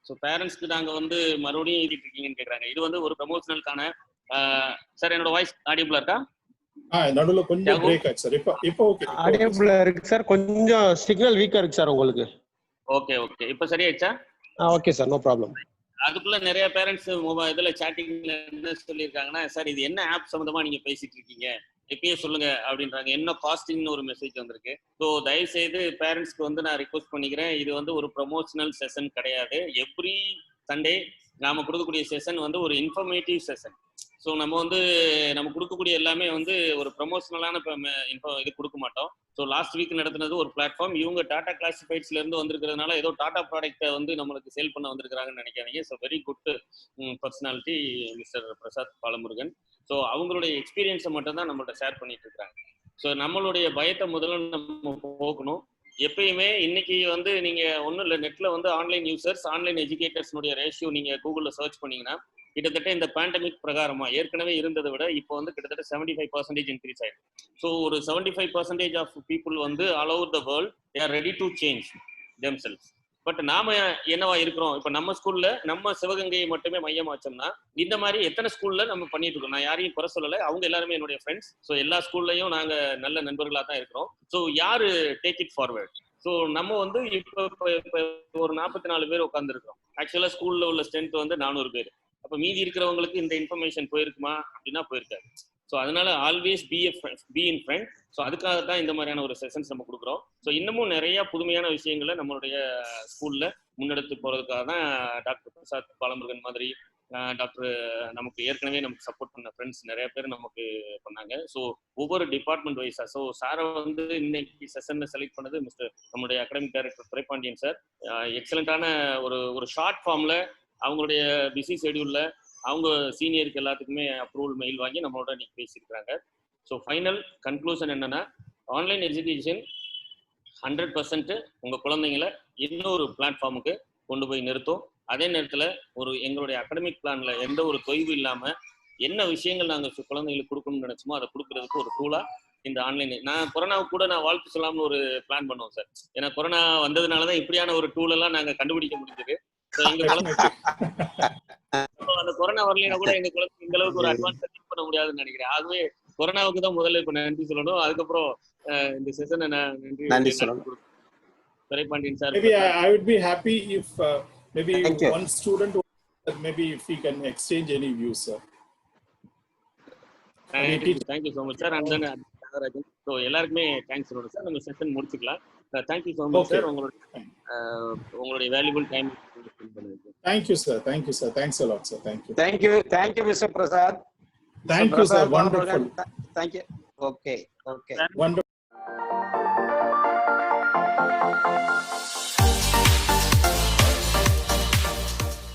ஸோ பேரண்ட்ஸ்க்கு நாங்கள் வந்து மறுபடியும் எழுதிட்டு இருக்கீங்கன்னு கேட்குறாங்க. இது வந்து ஒரு ப்ரமோஷனலுக்கான சார் என்னோட வாய்ஸ் ஆடியபிளா இருக்கா? நடுவுல கொஞ்சம் பிரேக் ஆச்சு சார். இப்போ ஓகே ஆடியபிளா இருக்கு சார். கொஞ்சம் சிக்னல் வீக்கா இருக்கு சார் உங்களுக்கு. ஓகே இப்போ சரியாயிடுச்சா? Okay sir, no problem. அதுக்குள்ள நிறைய பேரண்ட்ஸ் இதுல சாட்டிங்ல என்ன சொல்லியிருக்காங்கன்னா, சார் இது என்ன ஆப் சம்பந்தமா நீங்க பேசிட்டு இருக்கீங்க, எப்பயே சொல்லுங்க அப்படின்றாங்க. என்ன காஸ்டிங்னு ஒரு மெசேஜ் வந்திருக்கு. ஸோ தயவு செய்து பேரண்ட்ஸ்க்கு வந்து நான் ரிக்வஸ்ட் பண்ணிக்கிறேன், இது வந்து ஒரு ப்ரொமோஷனல் செஷன் கிடையாது. எவ்ரி சண்டே நாம கொடுக்கக்கூடிய செஷன் வந்து ஒரு இன்ஃபர்மேட்டிவ் செஷன். ஸோ நம்ம கொடுக்கக்கூடிய எல்லாமே வந்து ஒரு ப்ரொமோஷனலான இது கொடுக்க மாட்டோம். ஸோ லாஸ்ட் வீக் நடத்துனது ஒரு பிளாட்ஃபார்ம். இவங்க டாடா கிளாசிஃபைட்ஸ்ல இருந்து வந்திருக்கிறதுனால ஏதோ டாடா ப்ராடக்ட்டை வந்து நம்மளுக்கு சேல் பண்ண வந்திருக்கிறாங்கன்னு நினைக்காதீங்க. So very good personality mister Prasad Balamurugan. So அவங்களுடைய எக்ஸ்பீரியன்ஸை மட்டும் தான் நம்மள்ட்ட ஷேர் பண்ணிட்டு இருக்காங்க. ஸோ நம்மளுடைய பயத்தை முதல்ல நம்ம போக்கணும். எப்பயுமே இன்னைக்கு வந்து நீங்க ஒன்றும் இல்லை, நெட்ல வந்து ஆன்லைன் யூசர்ஸ் ஆன்லைன் எஜுகேட்டர்ஸ்னுடைய ரேஷியோ நீங்க கூகுளில் சர்ச் பண்ணீங்கன்னா கிட்டத்தட்ட இந்த பேண்டமிக் பிரகாரமா ஏற்கனவே இருந்ததை விட இப்போ வந்து கிட்டத்தட்ட 75% இன்க்ரீஸ் ஆயிடும். ஸோ ஒரு 75% ஆஃப் பீப்புள் வந்து all over the world they are ready to change themselves. But நாம என்னவா இருக்கிறோம், இப்போ நம்ம ஸ்கூல்ல நம்ம சிவகங்கையை மட்டுமே மையமா வச்சோம்னா இந்த மாதிரி எத்தனை ஸ்கூல்ல நம்ம பண்ணிட்டு இருக்கோம். நான் யாரையும் குறை சொல்லலை, அவங்க எல்லாருமே என்னுடைய ஃப்ரெண்ட்ஸ். ஸோ எல்லா ஸ்கூல்லையும் நாங்க நல்ல நண்பர்களாக தான் இருக்கிறோம். ஸோ யாரு டேக் இட் ஃபார்வர்ட். ஸோ நம்ம வந்து இப்போ ஒரு 44 பேர் உட்காந்துருக்கோம். ஆக்சுவலா ஸ்கூல்ல உள்ள ஸ்ட்ரென்த் வந்து 400 பேர். அப்ப மீதி இருக்கிறவங்களுக்கு இந்த இன்ஃபர்மேஷன் போயிருக்குமா அப்படின்னா போயிருக்காது. ஸோ அதனால always be in friend. So அதுக்காக தான் இந்த மாதிரியான ஒரு செஷன்ஸ் நம்ம கொடுக்குறோம். ஸோ இன்னமும் நிறைய புதுமையான விஷயங்களை நம்மளுடைய ஸ்கூல்ல முன்னெடுத்து போறதுக்காக தான் டாக்டர் பிரசாத் பாலமுருகன் மாதிரி டாக்டர் நமக்கு ஏற்கனவே நமக்கு சப்போர்ட் பண்ண ஃப்ரெண்ட்ஸ் நிறைய பேர் நமக்கு பண்ணாங்க. ஸோ ஒவ்வொரு டிபார்ட்மெண்ட் வைஸா. ஸோ சாரை வந்து இன்னைக்கு செஷன்ல செலக்ட் பண்ணது நம்மளுடைய அகாடமிக் டைரக்டர் துரைப்பாண்டியன் சார். எக்ஸலண்டான ஒரு ஷார்ட் ஃபார்ம்ல அவங்களுடைய பிஸி ஷெடியூல்ல அவங்க சீனியருக்கு எல்லாத்துக்குமே அப்ரூவல் மெயில் வாங்கி நம்மளோட இன்னைக்கு பேசியிருக்கிறாங்க. ஸோ ஃபைனல் கன்க்ளூஷன் என்னன்னா, ஆன்லைன் எஜுகேஷன் 100% உங்க குழந்தைங்களை இன்னொரு பிளாட்ஃபார்முக்கு கொண்டு போய் நிறுத்தும். அதே நேரத்தில் எங்களுடைய அகாடமிக் பிளான்ல எந்த ஒரு தொய்வு இல்லாம என்ன விஷயங்கள் நாங்கள் குழந்தைங்களுக்கு கொடுக்கணும்னு நினைச்சோமோ அதை கொடுக்கறதுக்கு ஒரு டூலா இந்த ஆன்லைன். நான் கொரோனாவுக்கு கூட நான் வாழ்த்து சொல்லாமல் ஒரு பிளான் பண்ணுவோம் சார். ஏன்னா கொரோனா வந்ததுனாலதான் இப்படியான ஒரு டூல் எல்லாம் நாங்க கண்டுபிடிக்க முடிஞ்சது. அந்த கொரோனா வரலைன்னா கூட எங்க குழந்தை இந்த அளவுக்கு ஒரு அட்வான்ஸ் திங்க் பண்ண முடியாதுன்னு நினைக்கிறேன். ஆகவே கொரோனாவுக்கு தான் முதல்ல இப்ப நன்றி சொல்லணும். அதுக்கப்புறம் இந்த செஷனை நன்றி சொல்லணும். Duraipandian sir, maybe I would be happy if maybe one student, maybe if we can exchange any views, sir. Thank you so much sir. And then Nagarajan, so எல்லாருக்குமே தேங்க்ஸ் சொல்லணும் சார். நம்ம செஷன் முடிச்சுக்கலாம். Thank you so much sir. உங்களுடைய valuable time. Thank you sir. Thanks a lot sir. Thank you Mr. Prasad. Thank you sir. Wonderful. Thank you. Okay. Wonderful.